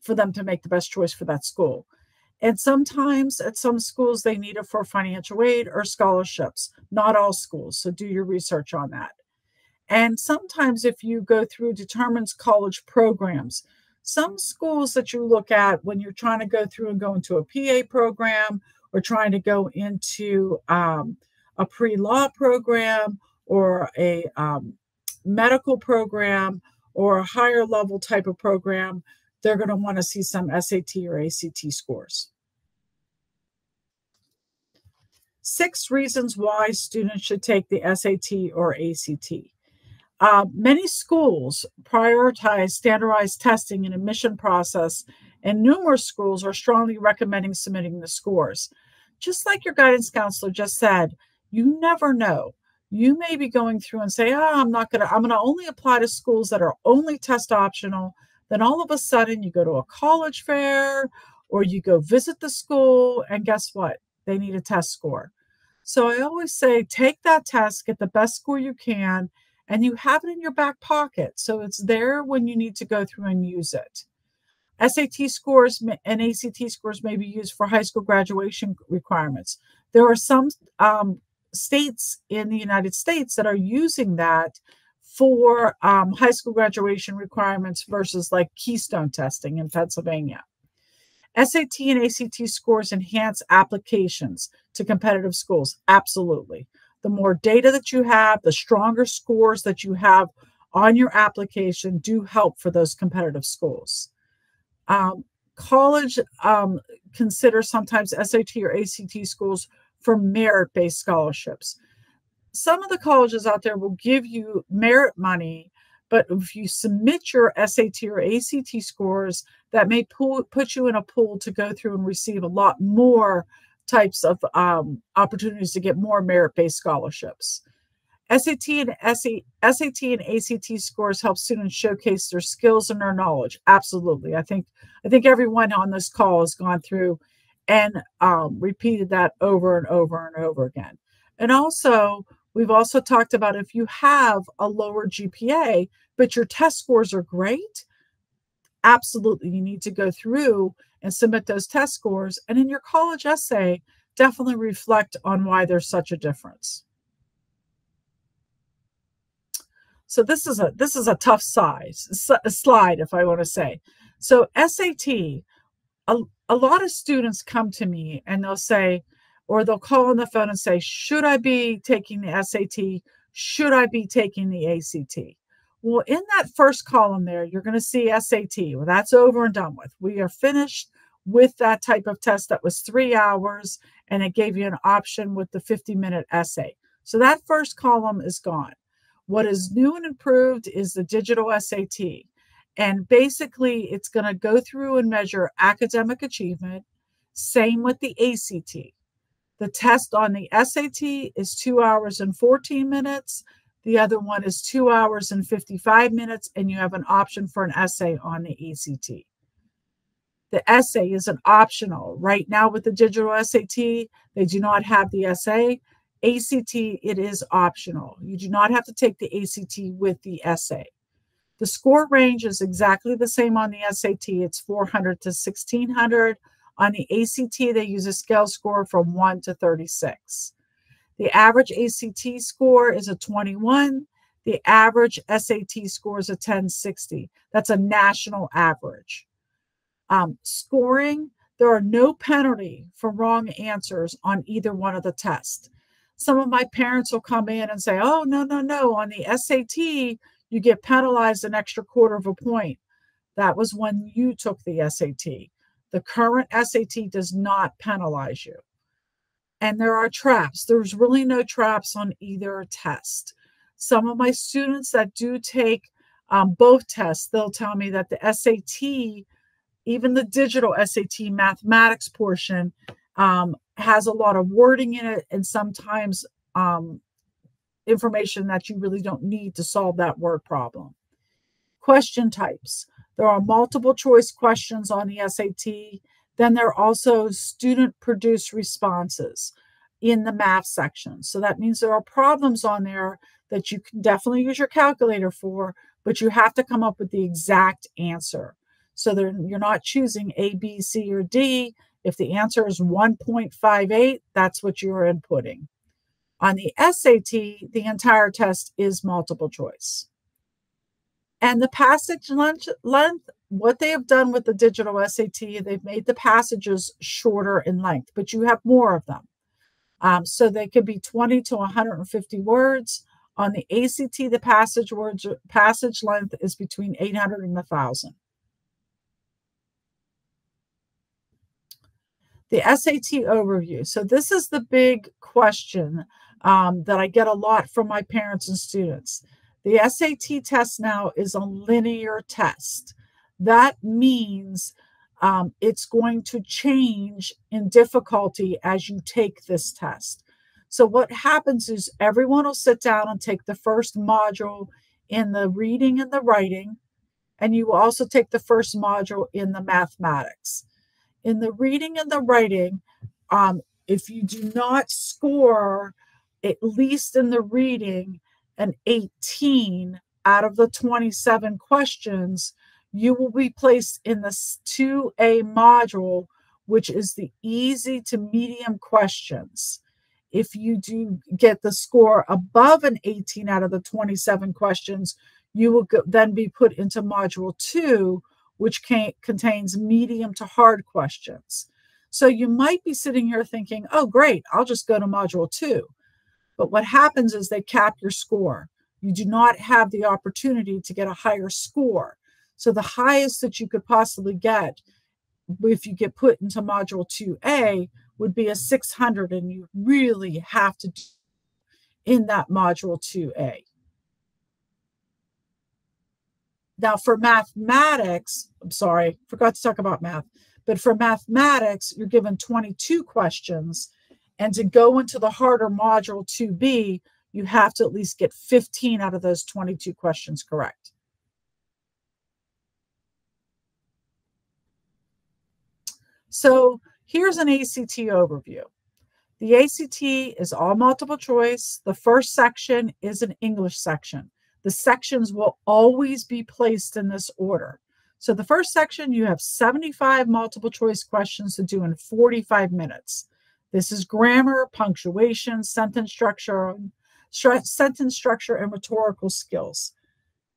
them to make the best choice for that school. And sometimes at some schools, they need it for financial aid or scholarships. Not all schools, so do your research on that. And sometimes if you go through determines college programs, some schools that you look at when you're trying to go through and go into a PA program or trying to go into a pre-law program or a medical program or a higher level type of program, they're going to want to see some SAT or ACT scores. 6 reasons why students should take the SAT or ACT. Many schools prioritize standardized testing and admission process, and numerous schools are strongly recommending submitting the scores. Just like your guidance counselor just said, you never know. You may be going through and say, I'm going to only apply to schools that are only test optional. Then all of a sudden you go to a college fair or you go visit the school, and guess what? They need a test score. So I always say, take that test, get the best score you can, and you have it in your back pocket. So it's there when you need to go through and use it. SAT scores and ACT scores may be used for high school graduation requirements. There are some states in the United States that are using that for high school graduation requirements versus like Keystone testing in Pennsylvania. SAT and ACT scores enhance applications to competitive schools. Absolutely. The more data that you have, the stronger scores that you have on your application do help for those competitive schools. College consider sometimes SAT or ACT schools for merit-based scholarships. Some of the colleges out there will give you merit money, but if you submit your SAT or ACT scores, that may put you in a pool to go through and receive a lot more types of opportunities to get more merit-based scholarships. SAT and ACT scores help students showcase their skills and their knowledge. Absolutely. I think everyone on this call has gone through and repeated that over and over and over again. And also, we've also talked about if you have a lower GPA, but your test scores are great, absolutely, you need to go through and submit those test scores. And in your college essay, definitely reflect on why there's such a difference. So this is a tough slide, if I want to say. So SAT, a lot of students come to me and they'll say, or they'll call on the phone and say, should I be taking the SAT? Should I be taking the ACT? Well, in that first column there, you're going to see SAT. Well, that's over and done with. We are finished with that type of test that was 3 hours, and it gave you an option with the 50-minute essay. So that first column is gone. What is new and improved is the digital SAT. And basically, it's going to go through and measure academic achievement. Same with the ACT. The test on the SAT is 2 hours and 14 minutes. The other one is 2 hours and 55 minutes, and you have an option for an essay on the ACT. The essay is an optional. Right now with the digital SAT, they do not have the essay. ACT, it is optional. You do not have to take the ACT with the essay. The score range is exactly the same on the SAT. It's 400 to 1600. On the ACT, they use a scale score from 1 to 36. The average ACT score is a 21. The average SAT score is a 1060. That's a national average. Scoring, there are no penalty for wrong answers on either one of the tests. Some of my parents will come in and say, oh, no, on the SAT, you get penalized an extra quarter of a point. That was when you took the SAT. The current SAT does not penalize you. And there are traps. There's really no traps on either test. Some of my students that do take both tests, they'll tell me that the SAT, even the digital SAT mathematics portion, has a lot of wording in it, and sometimes information that you really don't need to solve that word problem. Question types. There are multiple choice questions on the SAT. Then there are also student-produced responses in the math section. So that means there are problems on there that you can definitely use your calculator for, but you have to come up with the exact answer. So you're not choosing A, B, C, or D. If the answer is 1.58, that's what you're inputting. On the SAT, the entire test is multiple choice. And the passage length, what they have done with the digital SAT, they've made the passages shorter in length, but you have more of them. So they could be 20 to 150 words. On the ACT, the passage length is between 800 and 1,000. The SAT overview. So this is the big question that I get a lot from my parents and students. The SAT test now is a linear test. That means it's going to change in difficulty as you take this test. So what happens is everyone will sit down and take the first module in the reading and the writing, and you will also take the first module in the mathematics. In the reading and the writing, if you do not score, at least in the reading, an 18 out of the 27 questions, you will be placed in the 2A module, which is the easy to medium questions. If you do get the score above an 18 out of the 27 questions, you will then be put into module 2, which contains medium to hard questions. So you might be sitting here thinking, oh, great, I'll just go to module 2. But what happens is they cap your score. You do not have the opportunity to get a higher score. So the highest that you could possibly get if you get put into module 2A would be a 600, and you really have to do in that module 2A. Now for mathematics, I'm sorry, forgot to talk about math. But for mathematics, you're given 22 questions. And to go into the harder module 2B, you have to at least get 15 out of those 22 questions correct. So here's an ACT overview. The ACT is all multiple choice. The first section is an English section. The sections will always be placed in this order. So the first section, you have 75 multiple choice questions to do in 45 minutes. This is grammar, punctuation, sentence structure, and rhetorical skills.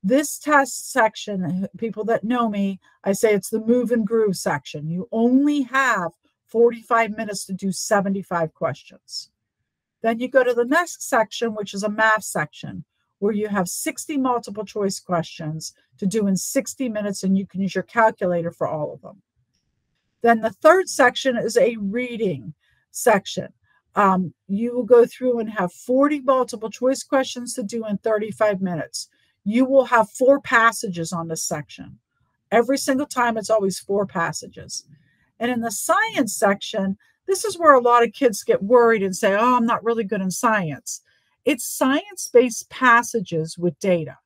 This test section, people that know me, I say it's the move and groove section. You only have 45 minutes to do 75 questions. Then you go to the next section, which is a math section, where you have 60 multiple choice questions to do in 60 minutes, and you can use your calculator for all of them. Then the third section is a reading section. You will go through and have 40 multiple choice questions to do in 35 minutes. You will have 4 passages on this section. Every single time, it's always 4 passages. And in the science section, this is where a lot of kids get worried and say, oh, I'm not really good in science. It's science-based passages with data.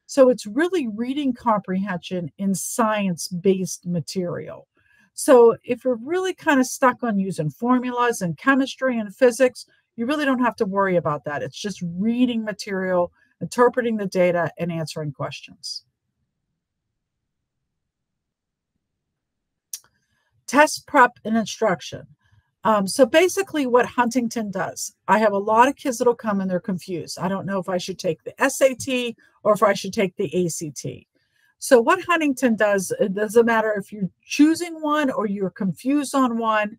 So it's really reading comprehension in science-based material. So if you're really kind of stuck on using formulas and chemistry and physics, you really don't have to worry about that. It's just reading material, interpreting the data, and answering questions. Test prep and instruction. So basically what Huntington does, I have a lot of kids that'll come and they're confused. I don't know if I should take the SAT or if I should take the ACT. So what Huntington does, it doesn't matter if you're choosing one or you're confused on one,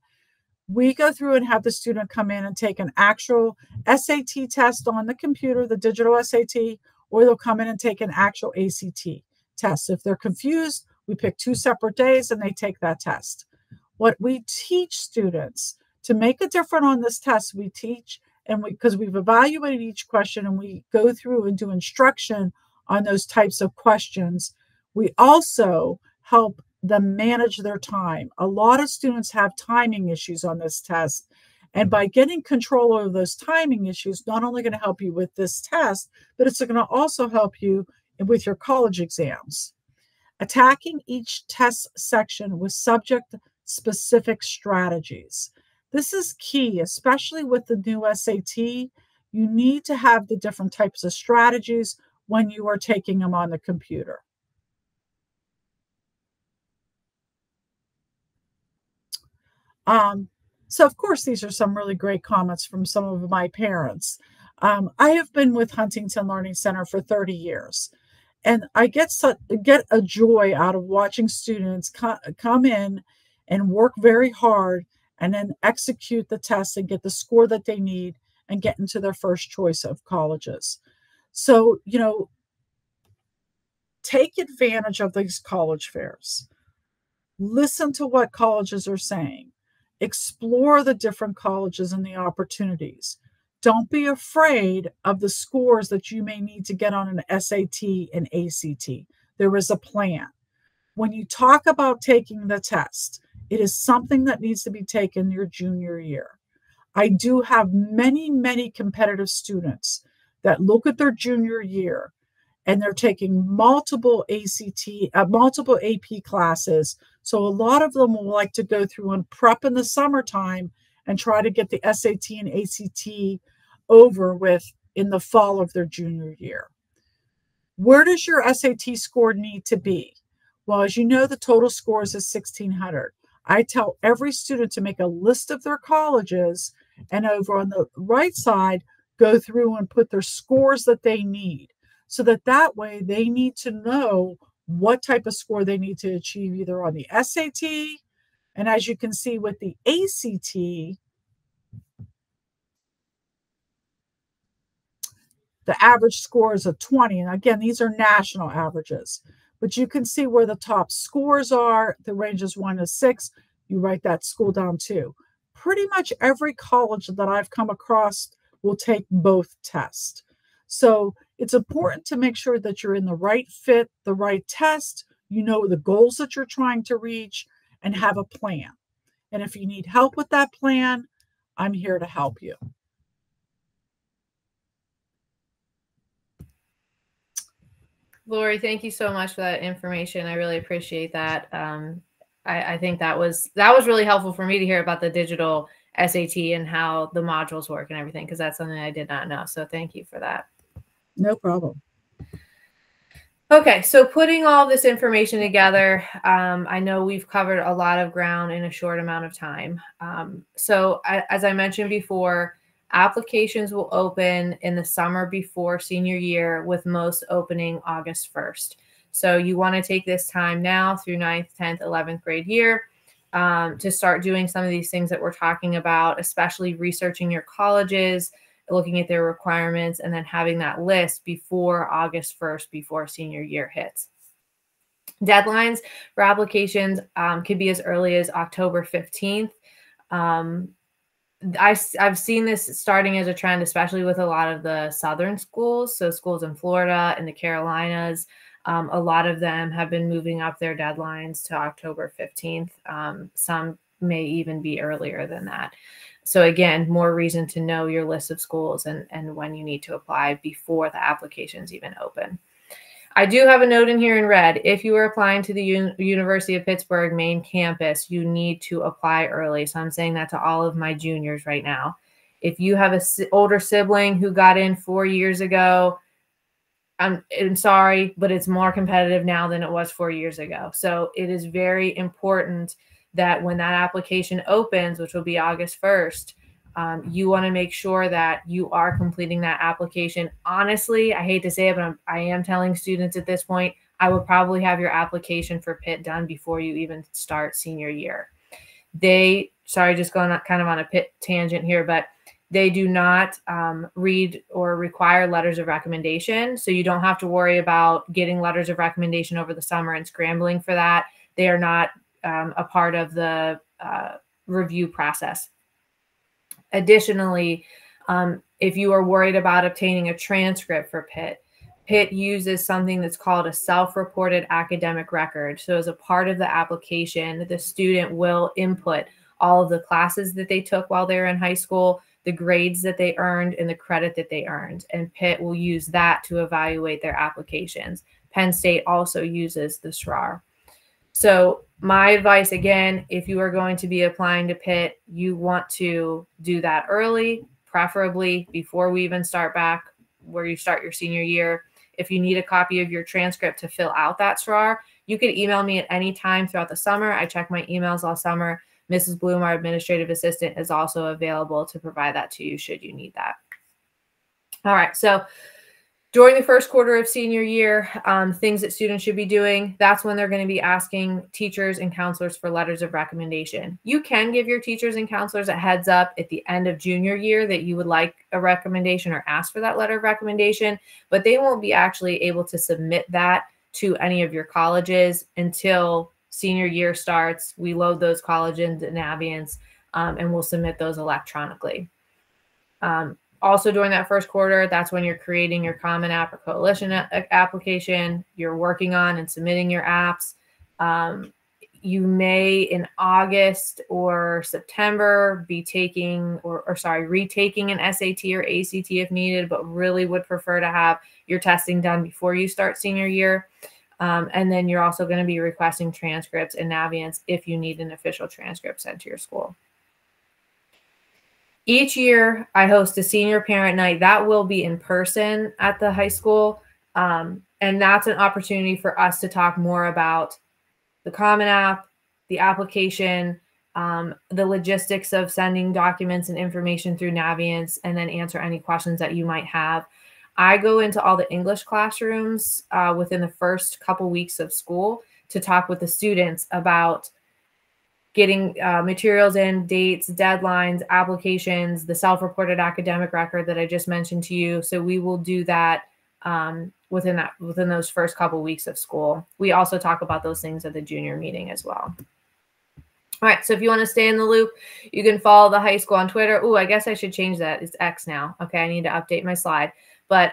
we go through and have the student come in and take an actual SAT test on the computer, the digital SAT, or they'll come in and take an actual ACT test. If they're confused, we pick 2 separate days and they take that test. What we teach students to make a difference on this test, we teach, and because we've evaluated each question and we go through and do instruction on those types of questions, we also help them manage their time. A lot of students have timing issues on this test. And by getting control over those timing issues, not only going to help you with this test, but it's going to also help you with your college exams. Attacking each test section with subject-specific strategies. This is key, especially with the new SAT. You need to have the different types of strategies when you are taking them on the computer. So of course, these are some really great comments from some of my parents. I have been with Huntington Learning Center for 30 years, and I get a joy out of watching students come in and work very hard and then execute the test and get the score that they need and get into their first choice of colleges. So, you know, take advantage of these college fairs. Listen to what colleges are saying. Explore the different colleges and the opportunities. Don't be afraid of the scores that you may need to get on an SAT and ACT. There is a plan. When you talk about taking the test, it is something that needs to be taken your junior year. I do have many, many competitive students that look at their junior year and they're taking multiple multiple AP classes. So a lot of them will like to go through and prep in the summertime and try to get the SAT and ACT over with in the fall of their junior year. Where does your SAT score need to be? Well, as you know, the total score is 1,600. I tell every student to make a list of their colleges and over on the right side, go through and put their scores that they need, so that way they need to know what type of score they need to achieve either on the SAT, and as you can see with the ACT, the average score is a 20. And again, these are national averages, but you can see where the top scores are. The range is 1 to 6. You write that school down too. Pretty much every college that I've come across will take both tests. So it's important to make sure that you're in the right fit, the right test, you know the goals that you're trying to reach, and have a plan. And if you need help with that plan, I'm here to help you. Lori, thank you so much for that information. I really appreciate that. I think that was really helpful for me to hear about the digital SAT and how the modules work and everything, because that's something I did not know. So thank you for that. No problem. Okay, so putting all this information together, I know we've covered a lot of ground in a short amount of time. So as I mentioned before, applications will open in the summer before senior year, with most opening August 1st. So you want to take this time now through 9th, 10th, 11th grade year to start doing some of these things that we're talking about, especially researching your colleges, looking at their requirements, and then having that list before August 1st, before senior year hits. Deadlines for applications could be as early as October 15th. I've seen this starting as a trend, especially with a lot of the southern schools. So schools in Florida and the Carolinas, a lot of them have been moving up their deadlines to October 15th. Some may even be earlier than that. So again, more reason to know your list of schools and when you need to apply before the applications even open. I do have a note in here in red. If you are applying to the University of Pittsburgh main campus, you need to apply early. So I'm saying that to all of my juniors right now. If you have an older sibling who got in 4 years ago, I'm sorry, but it's more competitive now than it was 4 years ago. So it is very important that when that application opens, which will be August 1st, you want to make sure that you are completing that application. Honestly, I hate to say it, but I am telling students at this point, I would probably have your application for Pitt done before you even start senior year. Sorry, just going kind of on a Pitt tangent here, but they do not read or require letters of recommendation. So you don't have to worry about getting letters of recommendation over the summer and scrambling for that. They are not a part of the review process. Additionally, if you are worried about obtaining a transcript for Pitt uses something that's called a self-reported academic record. So as a part of the application, the student will input all of the classes that they took while they were in high school, the grades that they earned, and the credit that they earned. And Pitt will use that to evaluate their applications. Penn State also uses the SRAR. So my advice, again, if you are going to be applying to Pitt, you want to do that early, preferably before we even start back where you start your senior year. If you need a copy of your transcript to fill out that SRAR, you can email me at any time throughout the summer. I check my emails all summer. Mrs. Bloom, our administrative assistant, is also available to provide that to you should you need that. All right, so during the first quarter of senior year, things that students should be doing, that's when they're going to be asking teachers and counselors for letters of recommendation. You can give your teachers and counselors a heads up at the end of junior year that you would like a recommendation or ask for that letter of recommendation, but they won't be actually able to submit that to any of your colleges until senior year starts. We load those colleges into Naviance and we'll submit those electronically. Also during that first quarter, that's when you're creating your Common App or Coalition application. You're working on and submitting your apps. You may in August or September be taking retaking an SAT or ACT if needed, but really would prefer to have your testing done before you start senior year. And then you're also going to be requesting transcripts in Naviance if you need an official transcript sent to your school. Each year, I host a senior parent night that will be in person at the high school. And that's an opportunity for us to talk more about the Common App, the application, the logistics of sending documents and information through Naviance, and then answer any questions that you might have. I go into all the English classrooms within the first couple weeks of school to talk with the students about getting materials in, dates, deadlines, applications, the self-reported academic record that I just mentioned to you. So we will do that within those first couple weeks of school. We also talk about those things at the junior meeting as well. All right, so if you want to stay in the loop, you can follow the high school on Twitter. Oh, I guess I should change that. It's X now. Okay, I need to update my slide. But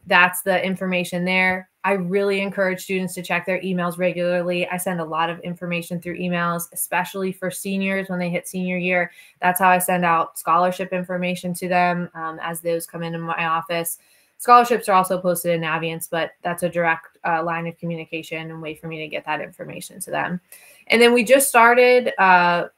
that's the information there. I really encourage students to check their emails regularly. I send a lot of information through emails, especially for seniors when they hit senior year. That's how I send out scholarship information to them as those come into my office. Scholarships are also posted in Naviance, but that's a direct line of communication and way for me to get that information to them. And then we just started, I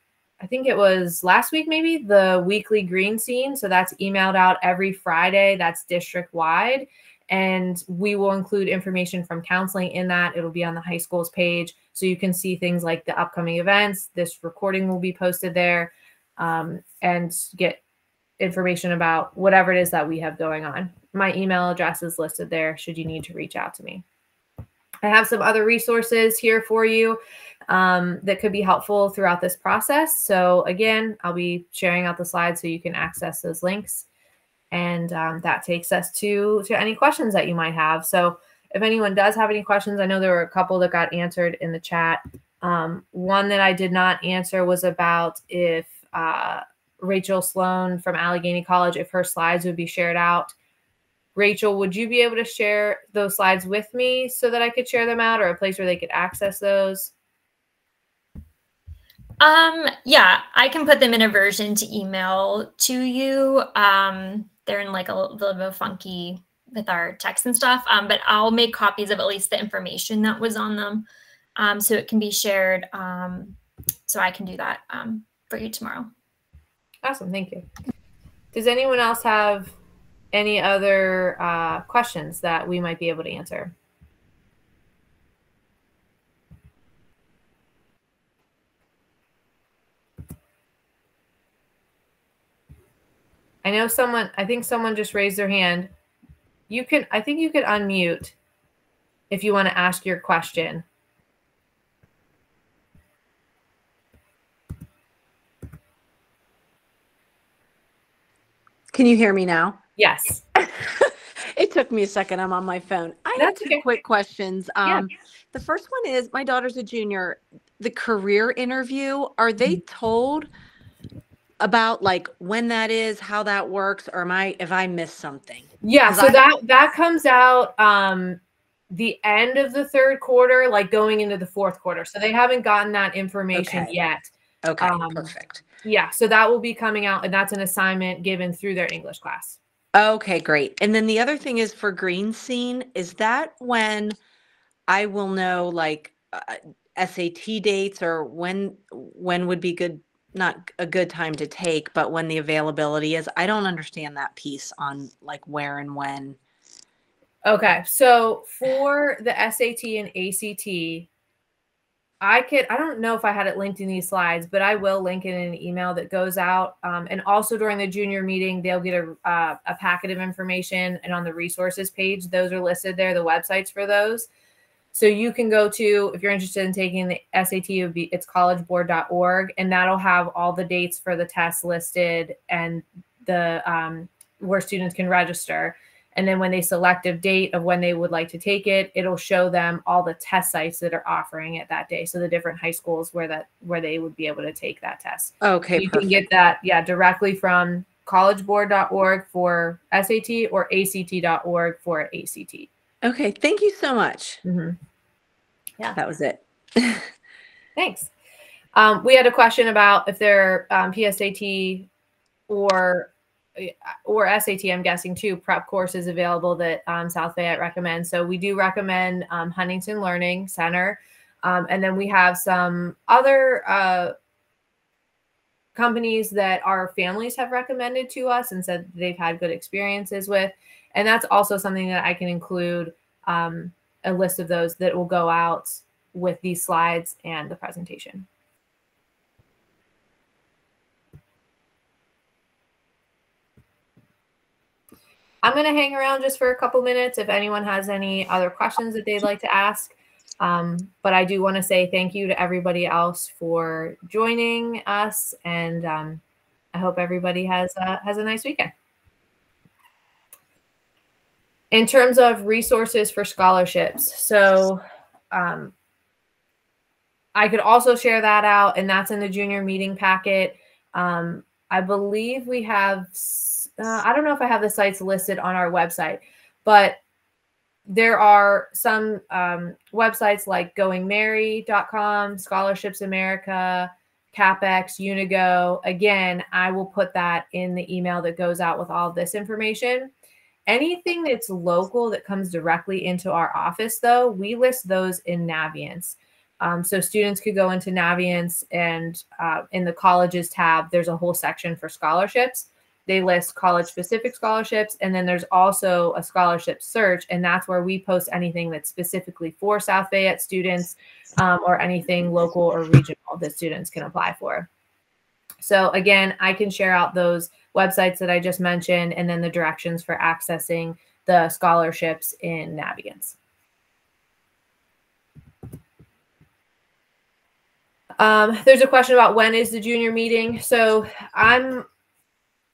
think it was last week, maybe, the weekly green scene. So that's emailed out every Friday. That's district wide. And we will include information from counseling in that. It'll be on the high school's page. So you can see things like the upcoming events. This recording will be posted there, and get information about whatever it is that we have going on. My email address is listed there should you need to reach out to me. I have some other resources here for you that could be helpful throughout this process. So again, I'll be sharing out the slides so you can access those links. And that takes us to any questions that you might have. So if anyone does have any questions, I know there were a couple that got answered in the chat. One that I did not answer was about if Rachel Sloan from Allegheny College, if her slides would be shared out. Rachel, would you be able to share those slides with me so that I could share them out, or a place where they could access those? Yeah, I can put them in a version to email to you. They're in like a little bit funky with our text and stuff, but I'll make copies of at least the information that was on them, so it can be shared. So I can do that for you tomorrow. Awesome, thank you. Does anyone else have any other questions that we might be able to answer? I think someone just raised their hand. I think you could unmute if you want to ask your question. Can you hear me now? Yes. It took me a second. I'm on my phone. I have two quick questions. The first one is, my daughter's a junior. The career interview, are they told about like when that is, how that works, or if I missed something? Yeah, so that comes out the end of the third quarter, like going into the fourth quarter. So they haven't gotten that information yet. Okay, perfect. Yeah, so that will be coming out, and that's an assignment given through their English class. Okay, great. And then the other thing is for Green Scene, is that when I will know like SAT dates, or when would be good, not a good time to take, but when the availability is? I don't understand that piece on like where and when. Okay, so for the SAT and ACT, I don't know if I had it linked in these slides, but I will link it in an email that goes out. And also during the junior meeting, they'll get a packet of information, and on the resources page, those are listed there, the websites for those. So you can go to, if you're interested in taking the SAT, it's collegeboard.org, and that'll have all the dates for the tests listed and the where students can register. And then when they select a date of when they would like to take it, it'll show them all the test sites that are offering it that day. So the different high schools where they would be able to take that test. Okay, you can get that, directly from collegeboard.org for SAT or ACT.org for ACT. Okay, thank you so much. Yeah, that was it. Thanks. We had a question about if they're PSAT or SAT, I'm guessing too, prep courses available that South Fayette recommends. So we do recommend Huntington Learning Center. And then we have some other companies that our families have recommended to us and said they've had good experiences with. And that's also something that I can include a list of those that will go out with these slides and the presentation. I'm going to hang around just for a couple minutes if anyone has any other questions that they'd like to ask. But I do want to say thank you to everybody else for joining us, and I hope everybody has a nice weekend. In terms of resources for scholarships, so I could also share that out, and that's in the junior meeting packet. I believe we have, I don't know if I have the sites listed on our website, but there are some websites like goingmerry.com, Scholarships America, CapEx, Unigo. Again, I will put that in the email that goes out with all of this information. Anything that's local that comes directly into our office, though, we list those in Naviance. So students could go into Naviance, and in the colleges tab, there's a whole section for scholarships. They list college-specific scholarships, and then there's also a scholarship search, and that's where we post anything that's specifically for South Fayette students or anything local or regional that students can apply for. So again, I can share out those websites that I just mentioned, and then the directions for accessing the scholarships in Naviance. There's a question about when is the junior meeting. So I'm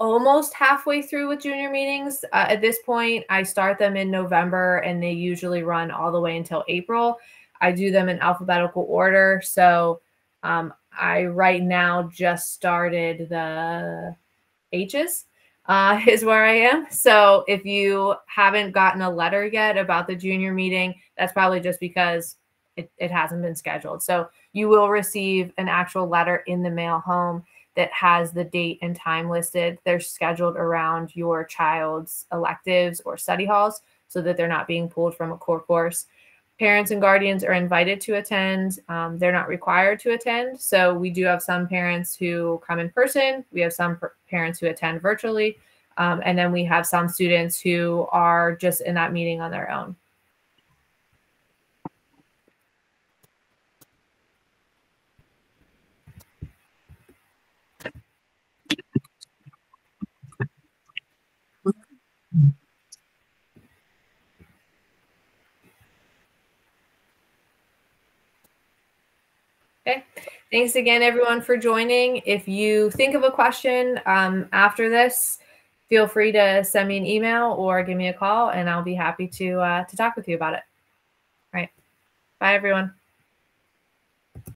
almost halfway through with junior meetings. At this point, I start them in November, and they usually run all the way until April. I do them in alphabetical order. So I right now just started the H's is where I am. So if you haven't gotten a letter yet about the junior meeting, that's probably just because it hasn't been scheduled. So you will receive an actual letter in the mail home that has the date and time listed. They're scheduled around your child's electives or study halls so that they're not being pulled from a core course. Parents and guardians are invited to attend. They're not required to attend. So we do have some parents who come in person. We have some parents who attend virtually. And then we have some students who are just in that meeting on their own. Okay. Thanks again, everyone, for joining. If you think of a question after this, feel free to send me an email or give me a call, and I'll be happy to talk with you about it. All right. Bye, everyone.